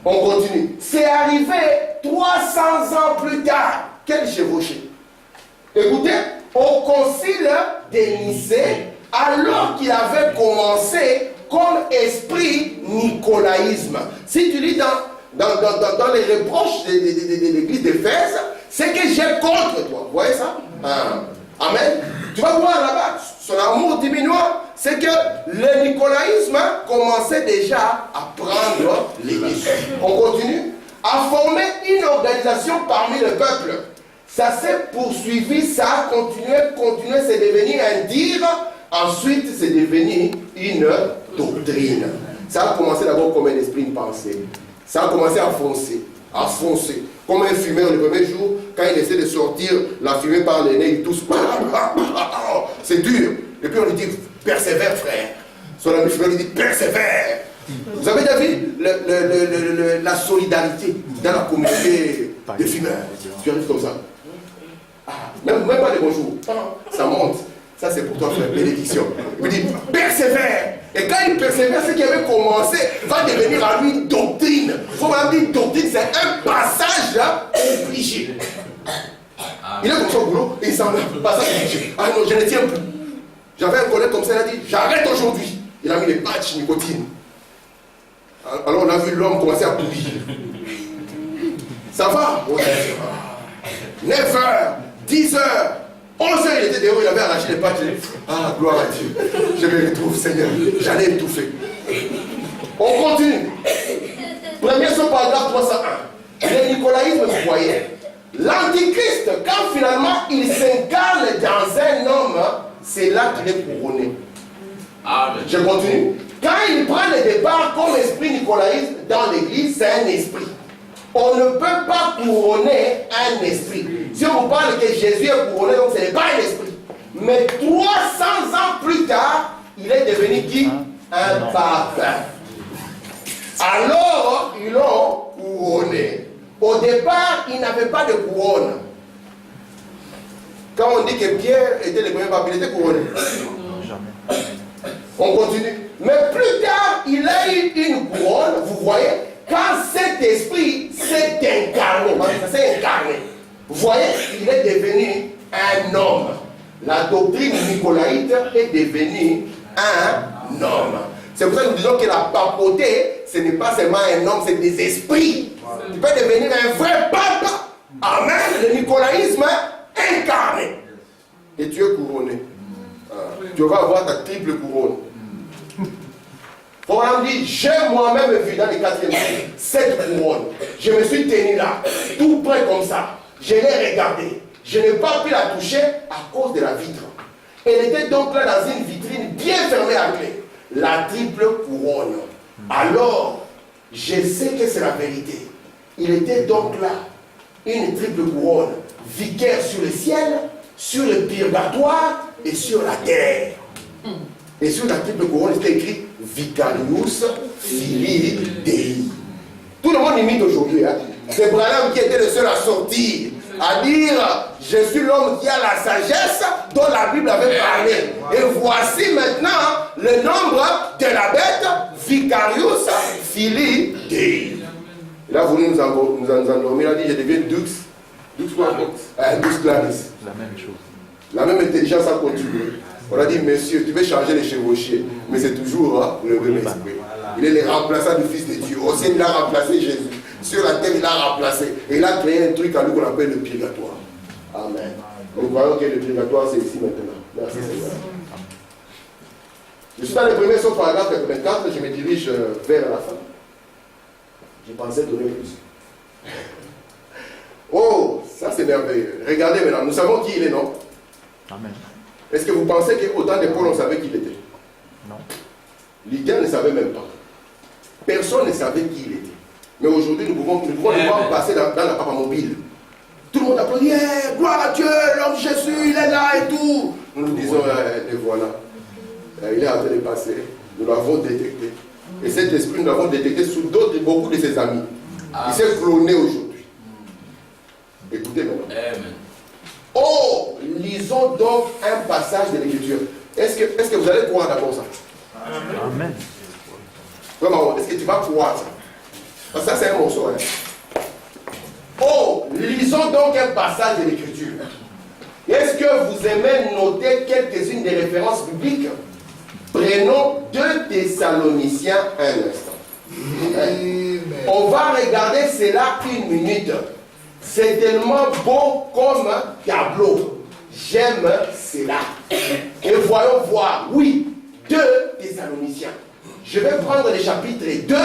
On continue. C'est arrivé 300 ans plus tard. Quel chevauché. Écoutez, au concile de Nicée, alors qu'il avait commencé comme esprit nicolaïsme. Si tu lis dans les reproches de l'église d'Éphèse, c'est que j'ai contre toi. Vous voyez ça? Amen. Tu vas voir là-bas, son amour diminuant, c'est que le nicolaïsme commençait déjà à prendre l'église. On continue. A formé une organisation parmi le peuple. Ça s'est poursuivi, ça a continué, c'est devenu un dire. Ensuite, c'est devenu une doctrine. Ça a commencé d'abord comme un esprit, une pensée. Ça a commencé à foncer. Comme un fumeur le premier jour, quand il essaie de sortir la fumée par le nez, il tousse. C'est dur. Et puis on lui dit, persévère frère. Son ami fumeur lui dit, persévère. Vous avez déjà vu la solidarité dans la communauté des fumeurs? Tu arrives comme ça. Même pas de bonjour. Ça monte. Ça c'est pour toi frère, bénédiction. Il me dit, persévère. Et quand il persévère, ce qui avait commencé va devenir à lui une doctrine. Il faut vraiment dire doctrine, c'est un passage obligé. Il est comme ça au boulot et il s'en va. Pas ça, obligé. Ah non, je ne tiens plus. J'avais un collègue comme ça, il a dit, j'arrête aujourd'hui. Il a mis les patchs nicotine. Alors on a vu l'homme commencer à bouillir. Ça va? 9h, 10h, 11h, il était dehors, il avait arraché les patchs. Ah, gloire à Dieu. Je me retrouve, Seigneur. J'allais étouffer. On continue. Premier son paragraphe 301. Le nicolaïsme, vous voyez. L'antichrist, quand finalement il s'incarne dans un homme, c'est là qu'il est couronné. Amen. Je continue. Quand il prend le départ comme esprit nicolaïsme dans l'église, c'est un esprit. On ne peut pas couronner un esprit. Si on vous parle que Jésus est couronné, donc ce n'est pas un esprit. Mais 300 ans plus tard, il est devenu qui? Un pape. Alors, ils l'ont couronné. Au départ, il n'avait pas de couronne. Quand on dit que Pierre était le premier pape, il était couronné. Jamais. On continue. Mais plus tard, il a eu une couronne, vous voyez, quand cet esprit s'est incarné. Ça s'est incarné. Vous voyez, il est devenu un homme. La doctrine nicolaïte est devenue un homme. C'est pour ça que nous disons que la papauté, ce n'est pas seulement un homme, c'est des esprits. Tu peux devenir un vrai pape. Amen. Le nicolaïsme incarné. Et tu es couronné. Tu vas avoir ta triple couronne. On dit, j'ai moi-même vu dans les 4e siècle cette couronne. Je me suis tenu là, tout près comme ça. Je l'ai regardée. Je n'ai pas pu la toucher à cause de la vitre. Elle était donc là dans une vitrine bien fermée à clé. La triple couronne. Alors, je sais que c'est la vérité. Il était donc là, une triple couronne, vicaire sur le ciel, sur le purgatoire et sur la terre. Et sur la triple couronne, c'était écrit Vicarius Filii Dei. Tout le monde imite aujourd'hui. Hein? C'est Branham qui était le seul à sortir, à dire je suis l'homme qui a la sagesse dont la Bible avait parlé. Et voici maintenant le nombre de la bête Vicarius Filii Dei. Et là, vous nous endormir, il a dit je deviens Dux. Dux quoi? Dux Claris. La même chose. La même intelligence a continué. On a dit, monsieur, tu veux changer les chevauchés, mais c'est toujours hein, le même esprit. Il est le remplaçant du Fils de Dieu. Au ciel, il a remplacé Jésus. Sur la terre, il a remplacé. Et il a créé un truc à lui qu'on appelle le purgatoire. Amen. Nous croyons que le purgatoire, c'est ici maintenant. Merci Seigneur. Je suis dans le premier son paragraphe 84, je me dirige vers la fin. Je pensais donner plus. Oh, ça c'est merveilleux. Regardez maintenant, nous savons qui il est, non? Amen. Est-ce que vous pensez qu'au temps de Paul, on savait qui il était? Non. Lydia ne savait même pas. Personne ne savait qui il était. Mais aujourd'hui, nous pouvons le voir passer dans la papamobile. Tout le monde applaudit, hey, gloire à Dieu, l'homme Jésus, il est là et tout. Nous nous disons, et voilà. Il est en train de passer. Nous l'avons détecté. Et cet esprit, nous l'avons détecté sous beaucoup de ses amis. Il s'est cloné aujourd'hui. Écoutez maintenant. Amen. Oh, lisons donc un passage de l'Écriture. Est-ce que vous allez croire d'abord ça? Amen. Vraiment, est-ce que tu vas croire ça? Parce que ça, c'est un morceau. Hein? Oh, lisons donc un passage de l'Écriture. Est-ce que vous aimez noter quelques-unes des références bibliques? Prenons 2 Thessaloniciens un instant. On va regarder cela 1 minute. C'est tellement beau comme tableau. J'aime cela. Et voyons voir. Oui, 2 Thessaloniciens. Je vais prendre le chapitre 2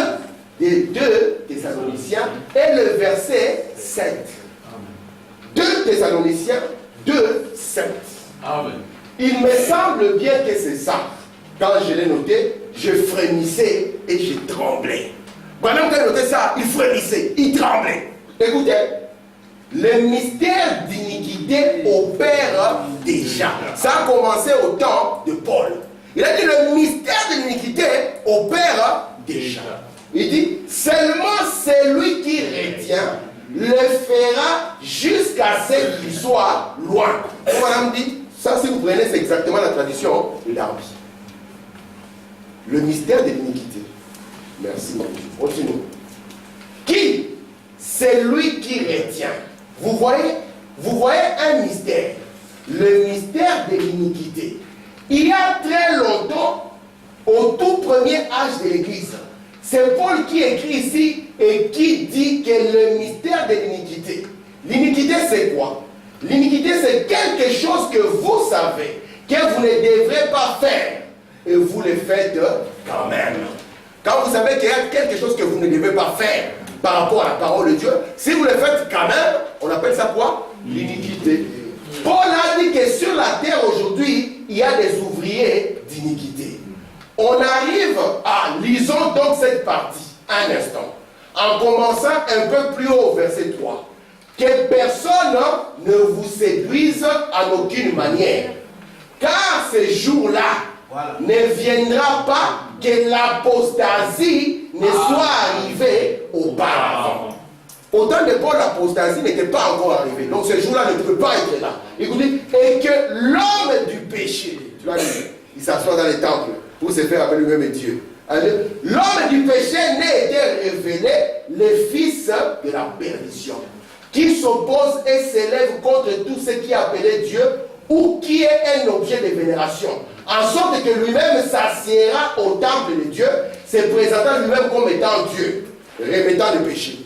des 2 Thessaloniciens et le verset 7. 2 Thessaloniciens 2, 7. Amen. Il me semble bien que c'est ça. Quand je l'ai noté, je frémissais et je tremblais. Pendant qu'il notait ça, il frémissait, il tremblait. Écoutez. Le mystère d'iniquité opère déjà. Ça a commencé au temps de Paul. Il a dit le mystère de l'iniquité opère déjà. Il dit seulement celui qui retient le fera jusqu'à ce qu'il soit loin. Et madame dit, ça si vous prenez, c'est exactement la tradition de l'Arabie. Le mystère de l'iniquité. Merci. Continue. Qui? Celui qui retient. Vous voyez un mystère. Le mystère de l'iniquité. Il y a très longtemps, au tout premier âge de l'Église, c'est Paul qui écrit ici et qui dit que le mystère de l'iniquité. L'iniquité, c'est quoi? L'iniquité, c'est quelque chose que vous savez, que vous ne devrez pas faire, et vous le faites quand même. Quand vous savez qu'il y a quelque chose que vous ne devez pas faire par rapport à la parole de Dieu, si vous le faites quand même, on appelle ça quoi? L'iniquité. Paul a dit que sur la terre aujourd'hui, il y a des ouvriers d'iniquité. On arrive à, lisons donc cette partie, un instant, en commençant un peu plus haut, verset 3. Que personne ne vous séduise en aucune manière, car ce jour-là ne viendra pas que l'apostasie ne soit arrivée auparavant. Au temps de Paul, l'apostasie n'était pas encore arrivée. Donc ce jour-là ne peut pas être là. Écoutez, et que l'homme du péché, tu vois, il s'assoit dans les temples pour se faire appeler lui-même Dieu. L'homme du péché n'a été révélé le fils de la perdition, qui s'oppose et s'élève contre tout ce qui est appelé Dieu ou qui est un objet de vénération, en sorte que lui-même s'assiera au temple de Dieu, se présentant lui-même comme étant Dieu, remettant le péché.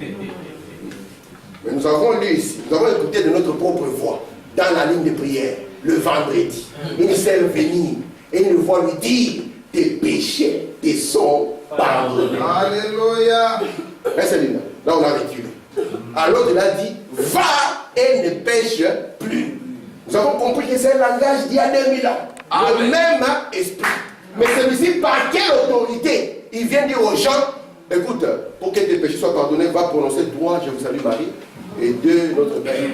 Mais nous avons lu ici, nous avons écouté de notre propre voix, dans la ligne de prière, le vendredi. Une sœur venir et une voix lui dire, tes péchés te sont pardonnés. Alléluia. Reste là, on a reculé. Alors il a dit, va et ne pêche plus. Nous avons compris que c'est un langage d'il y a 2000 ans. Amen. Le même esprit. Mais celui-ci, par quelle autorité? Il vient dire aux gens, écoute, pour que tes péchés soient pardonnés, va prononcer 3, je vous salue Marie, et 2, notre Père.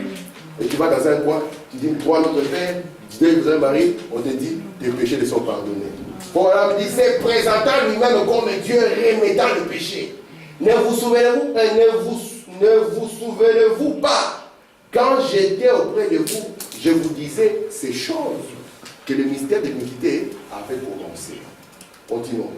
Et tu vas dans un coin, tu dis 3, notre Père, 2, je vous salue Marie, on te dit, tes péchés te sont pardonnés. Paul dit, c'est présentant lui-même comme Dieu remettant le péché. Ne vous souvenez-vous pas, quand j'étais auprès de vous, je vous disais ces choses, que le mystère de l'iniquité avait commencé. Continuons.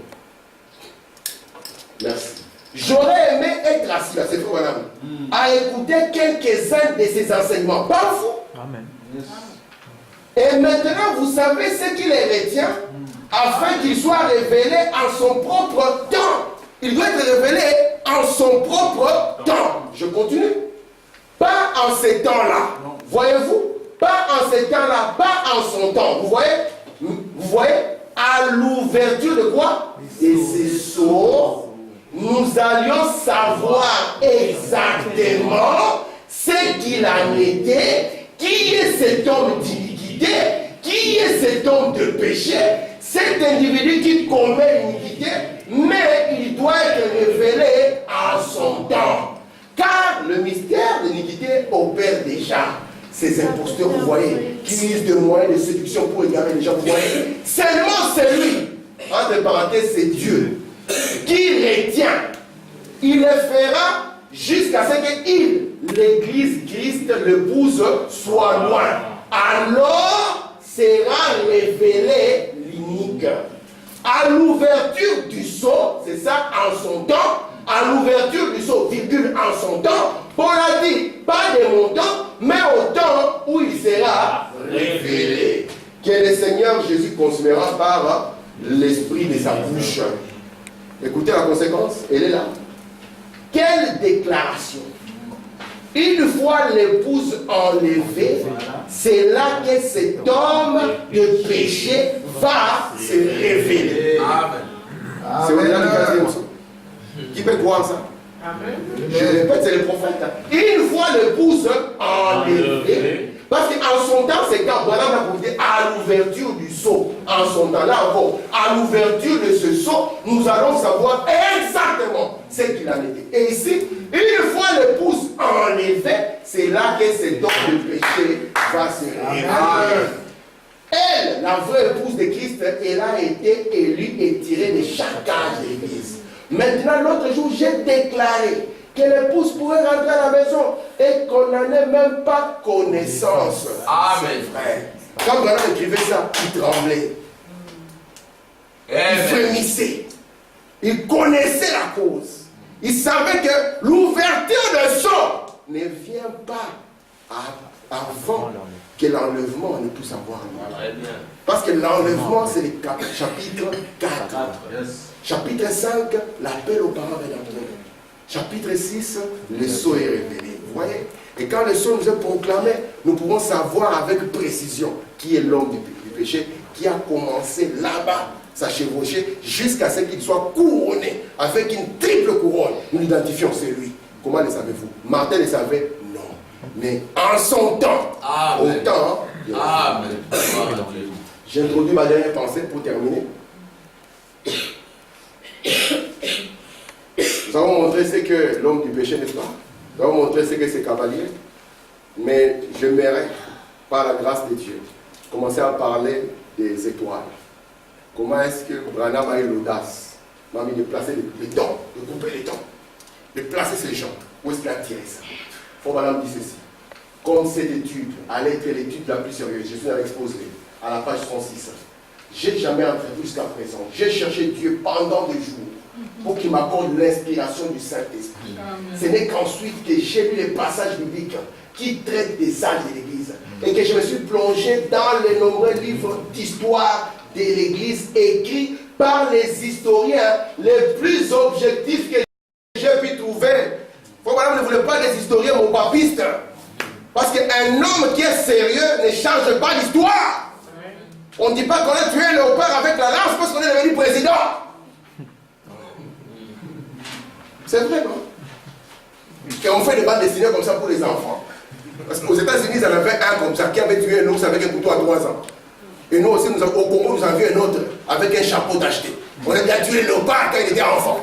Merci. J'aurais aimé être assis là, c'est faux madame, à écouter quelques-uns de ses enseignements. Pas vous. Amen. Et maintenant, vous savez ce qui les retient, afin qu'il soit révélé en son propre temps. Il doit être révélé en son propre temps. Je continue. Pas en ces temps-là. Voyez-vous? Pas en ces temps-là, pas en son temps. Vous voyez? À l'ouverture de quoi? De ces sceaux, nous allions savoir exactement ce qu'il en était, qui est cet homme d'iniquité, qui est cet homme de péché, cet individu qui commet l'iniquité, mais il doit être révélé en son temps. Car le mystère de l'iniquité opère déjà. Ces imposteurs, vous voyez, qui usent de moyens de séduction pour égarer les gens, vous voyez. Seulement c'est lui, entre parenthèses, c'est Dieu, qui retient. Il le fera jusqu'à ce qu'il, l'Église Christ, l'épouse, soit loin. Alors sera révélé l'inique. À l'ouverture du sceau, c'est ça, en son temps, à l'ouverture du sceau, virgule, en son temps, Paul a dit, pas de mon temps, mais au temps où il sera révélé. Que le Seigneur Jésus consumera par l'esprit de sa bouche. Écoutez la conséquence, elle est là. Quelle déclaration! Une fois l'épouse enlevée, c'est là que cet homme de péché va se révéler. Amen. C'est au-delà du 4e psaume. Qui peut croire ça? Amen. Je répète, c'est le prophète. Une fois l'épouse enlevée, parce qu'en son temps, c'est quand, voilà ma propriété, à l'ouverture du sceau, en son temps, là encore, à l'ouverture de ce sceau, nous allons savoir exactement ce qu'il en était. Et ici, une fois l'épouse enlevée, c'est là que cet homme de péché va se révéler. Elle, la vraie épouse de Christ, elle a été élue et tirée de chaque âge de l'Église. Maintenant, l'autre jour, j'ai déclaré que l'épouse pourrait rentrer à la maison et qu'on n'en ait même pas connaissance. Amen. Frère. Quand Branham écrivait ça, il tremblait. Il Amen. frémissait. Il connaissait la cause. Il savait que l'ouverture de son ne vient pas avant que l'enlèvement ne puisse avoir lieu. Parce que l'enlèvement, c'est le chapitre 4. Chapitre 5, l'appel aux parents rédempteurs. Chapitre 6, le sceau est révélé. Vous voyez? Et quand le sceau nous est proclamé, nous pouvons savoir avec précision qui est l'homme du péché, qui a commencé là-bas sa chevauchée jusqu'à ce qu'il soit couronné avec une triple couronne. Nous l'identifions, c'est lui. Comment le savez-vous? Martin le savait? Non. Mais en son temps, au temps, j'ai introduit ma dernière pensée pour terminer. Nous avons montré ce que l'homme du péché, n'est-ce pas? Nous avons montré ce que c'est cavalier. Mais j'aimerais, par la grâce de Dieu, commencer à parler des étoiles. Comment est-ce que Branham a eu l'audace, m'a mis de placer les dents, de couper les dents, de placer ces gens? Où est-ce qu'il a tiré ça? Frère Branham dit ceci. Comme cette étude allait être l'étude la plus sérieuse, je suis dans l'exposé, à la page 36. J'ai jamais entrepris jusqu'à présent. J'ai cherché Dieu pendant des jours pour qu'il m'accorde l'inspiration du Saint-Esprit. Ce n'est qu'ensuite que j'ai lu les passages bibliques qui traitent des âges de l'Église et que je me suis plongé dans les nombreux livres d'histoire de l'Église écrits par les historiens les plus objectifs que j'ai pu trouver. Madame ne voulait pas des historiens mon papistes. Parce qu'un homme qui est sérieux ne change pas l'histoire. On ne dit pas qu'on a tué un léopard avec la lance parce qu'on est devenu président. C'est vrai, non? Et on fait des bandes dessinées comme ça pour les enfants. Parce qu'aux États-Unis, ils en avaient un comme ça qui avait tué un ours avec un couteau à 3 ans. Et nous aussi, au Congo, nous avions un autre avec un chapeau d'acheté. On a déjà tué le léopard quand il était enfant.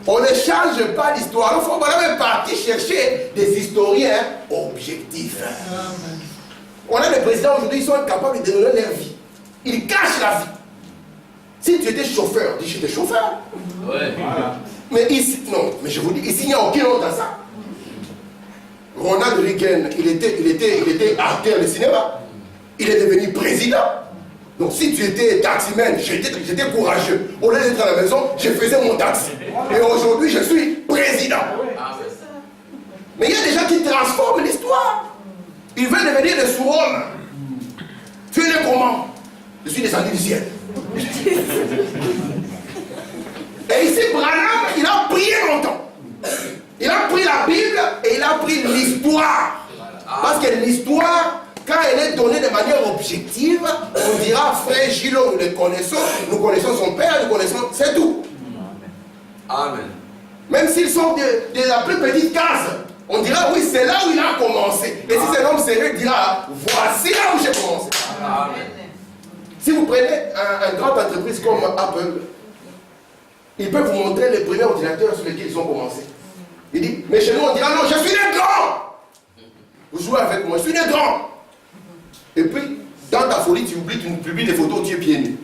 On ne change pas l'histoire. Il faut vraiment partir chercher des historiens objectifs. On a des présidents aujourd'hui, ils sont incapables de donner leur vie. Ils cachent la vie. Si tu étais chauffeur, dis j'étais chauffeur. Ouais. Voilà. Mais ici, non, mais je vous dis, ici il n'y a aucun autre à ça. Ronald Reagan, il était acteur de cinéma. Il est devenu président. Donc si tu étais taximan, j'étais courageux. Au lieu d'être à la maison, je faisais mon taxi. Et aujourd'hui, je suis président. Mais il y a des gens qui transforment l'histoire. Ils veulent devenir des sous-hommes. Tu es né comment? Je suis descendu du ciel. Et ici, Branham, il a prié longtemps. Il a pris la Bible et il a pris l'histoire. Parce que l'histoire, quand elle est donnée de manière objective, on dira, frère Gilo, nous le connaissons, nous connaissons son père, nous connaissons, c'est tout. Amen. Même s'ils sont de la plus petite case, on dira, oui, c'est là où il a commencé. Et si c'est un homme sérieux, il dira, voici là où j'ai commencé. Amen. Si vous prenez une grande entreprise comme Apple, il peut vous montrer les premiers ordinateurs sur lesquels ils ont commencé. Il dit, mais chez nous, on dira, non, je suis né grand. Vous jouez avec moi, je suis né grand. Et puis, dans ta folie, tu oublies, tu publies des photos où tu es pieds nus.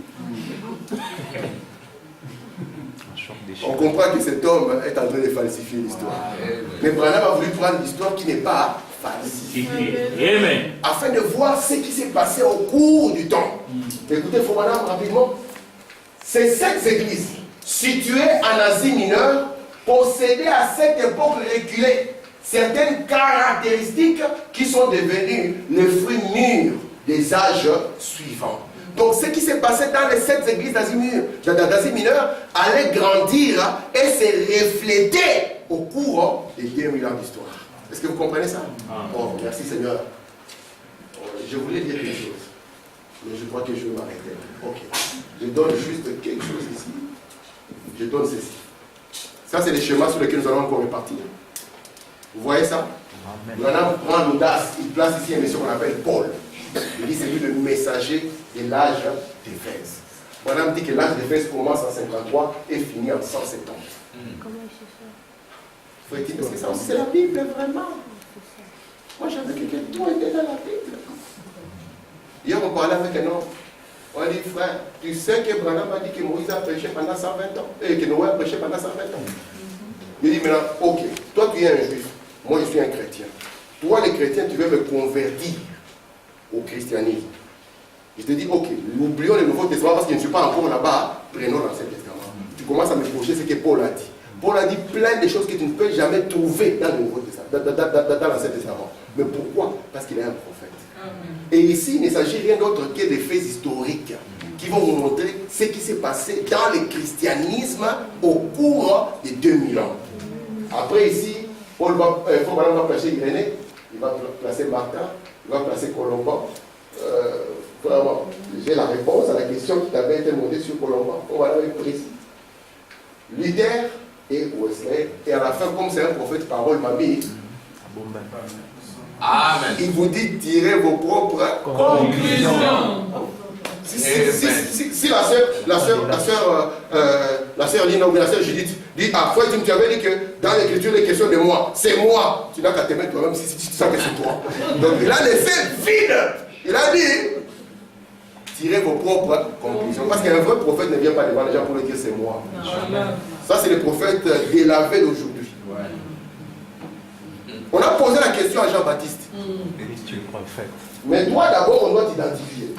On comprend que cet homme est en train de falsifier l'histoire. Mais Branham a voulu prendre l'histoire qui n'est pas falsifiée. Afin de voir ce qui s'est passé au cours du temps. Écoutez, Branham, rapidement. Ces 7 églises situées en Asie mineure possédaient à cette époque reculée certaines caractéristiques qui sont devenues le fruit mûr des âges suivants. Donc ce qui s'est passé dans les 7 églises d'Asie mineure allait grandir et se refléter au cours des 2000 ans d'histoire. Est-ce que vous comprenez ça? Oh, merci Seigneur. Je voulais dire quelque chose, mais je crois que je vais m'arrêter. Ok. Je donne juste quelque chose ici. Je donne ceci. Ça, c'est les schémas sur lesquels nous allons encore repartir. Vous voyez ça? Branham prend l'audace, il place ici un monsieur qu'on appelle Paul. Il dit c'est lui le messager de l'âge d'Éphèse. Branham dit que l'âge d'Éphèse commence en 53 et finit en 170. Comment il se fait? Faut-il parce que ça aussi c'est la Bible vraiment. Moi j'avais quelqu'un, toi était dans la Bible. Hier on parlait avec un homme. On dit frère, tu sais que Branham a dit que Moïse a prêché pendant 120 ans et que Noé a prêché pendant 120 ans. Il dit maintenant, ok, toi tu es un juif, moi je suis un chrétien. Toi les chrétiens tu veux me convertir au christianisme. Je te dis, ok, oublions le Nouveau Testament parce que je ne suis pas encore là-bas, prenons l'Ancien Testament. Tu commences à me projeter ce que Paul a dit. Paul a dit plein de choses que tu ne peux jamais trouver dans le Nouveau Testament, dans l'Ancien Testament. Mais pourquoi? Parce qu'il est un prophète. Et ici, il ne s'agit rien d'autre que des faits historiques qui vont vous montrer ce qui s'est passé dans le christianisme au cours des 2000 ans. Après ici, Paul va placer Irénée, il va placer Martin, il va placer Colomban. Vraiment, j'ai la réponse à la question qui t'avait été demandée sur Colomban. On va être précis. Luther et Wesley, et à la fin, comme c'est un prophète parole mamie, Amen. il vous dit tirez vos propres Conclusion. Si la sœur Lina ou la sœur Judith dit ah frère, tu avais dit que dans l'écriture les questions de moi, c'est moi, tu n'as qu'à te mettre toi-même si tu sens que c'est toi. Donc il a laissé vide. Il a dit tirez vos propres conclusions. Parce qu'un vrai prophète ne vient pas devant les gens pour leur dire c'est moi. Ça c'est le prophète délavé d'aujourd'hui. On a posé la question à Jean-Baptiste. Mais toi d'abord on doit t'identifier.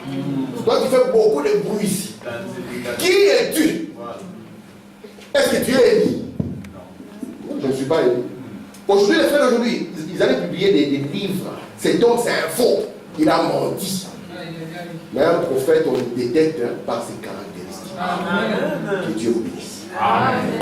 Toi tu fais beaucoup de bruit ici. Qui es-tu? Est-ce que tu es Élie? Non, je ne suis pas Élie. Aujourd'hui, les frères d'aujourd'hui, ils allaient publier des livres. Cet homme, c'est un faux. Il a menti. Mais un prophète, on le détecte par ses caractéristiques. Que Dieu vous bénisse. Amen.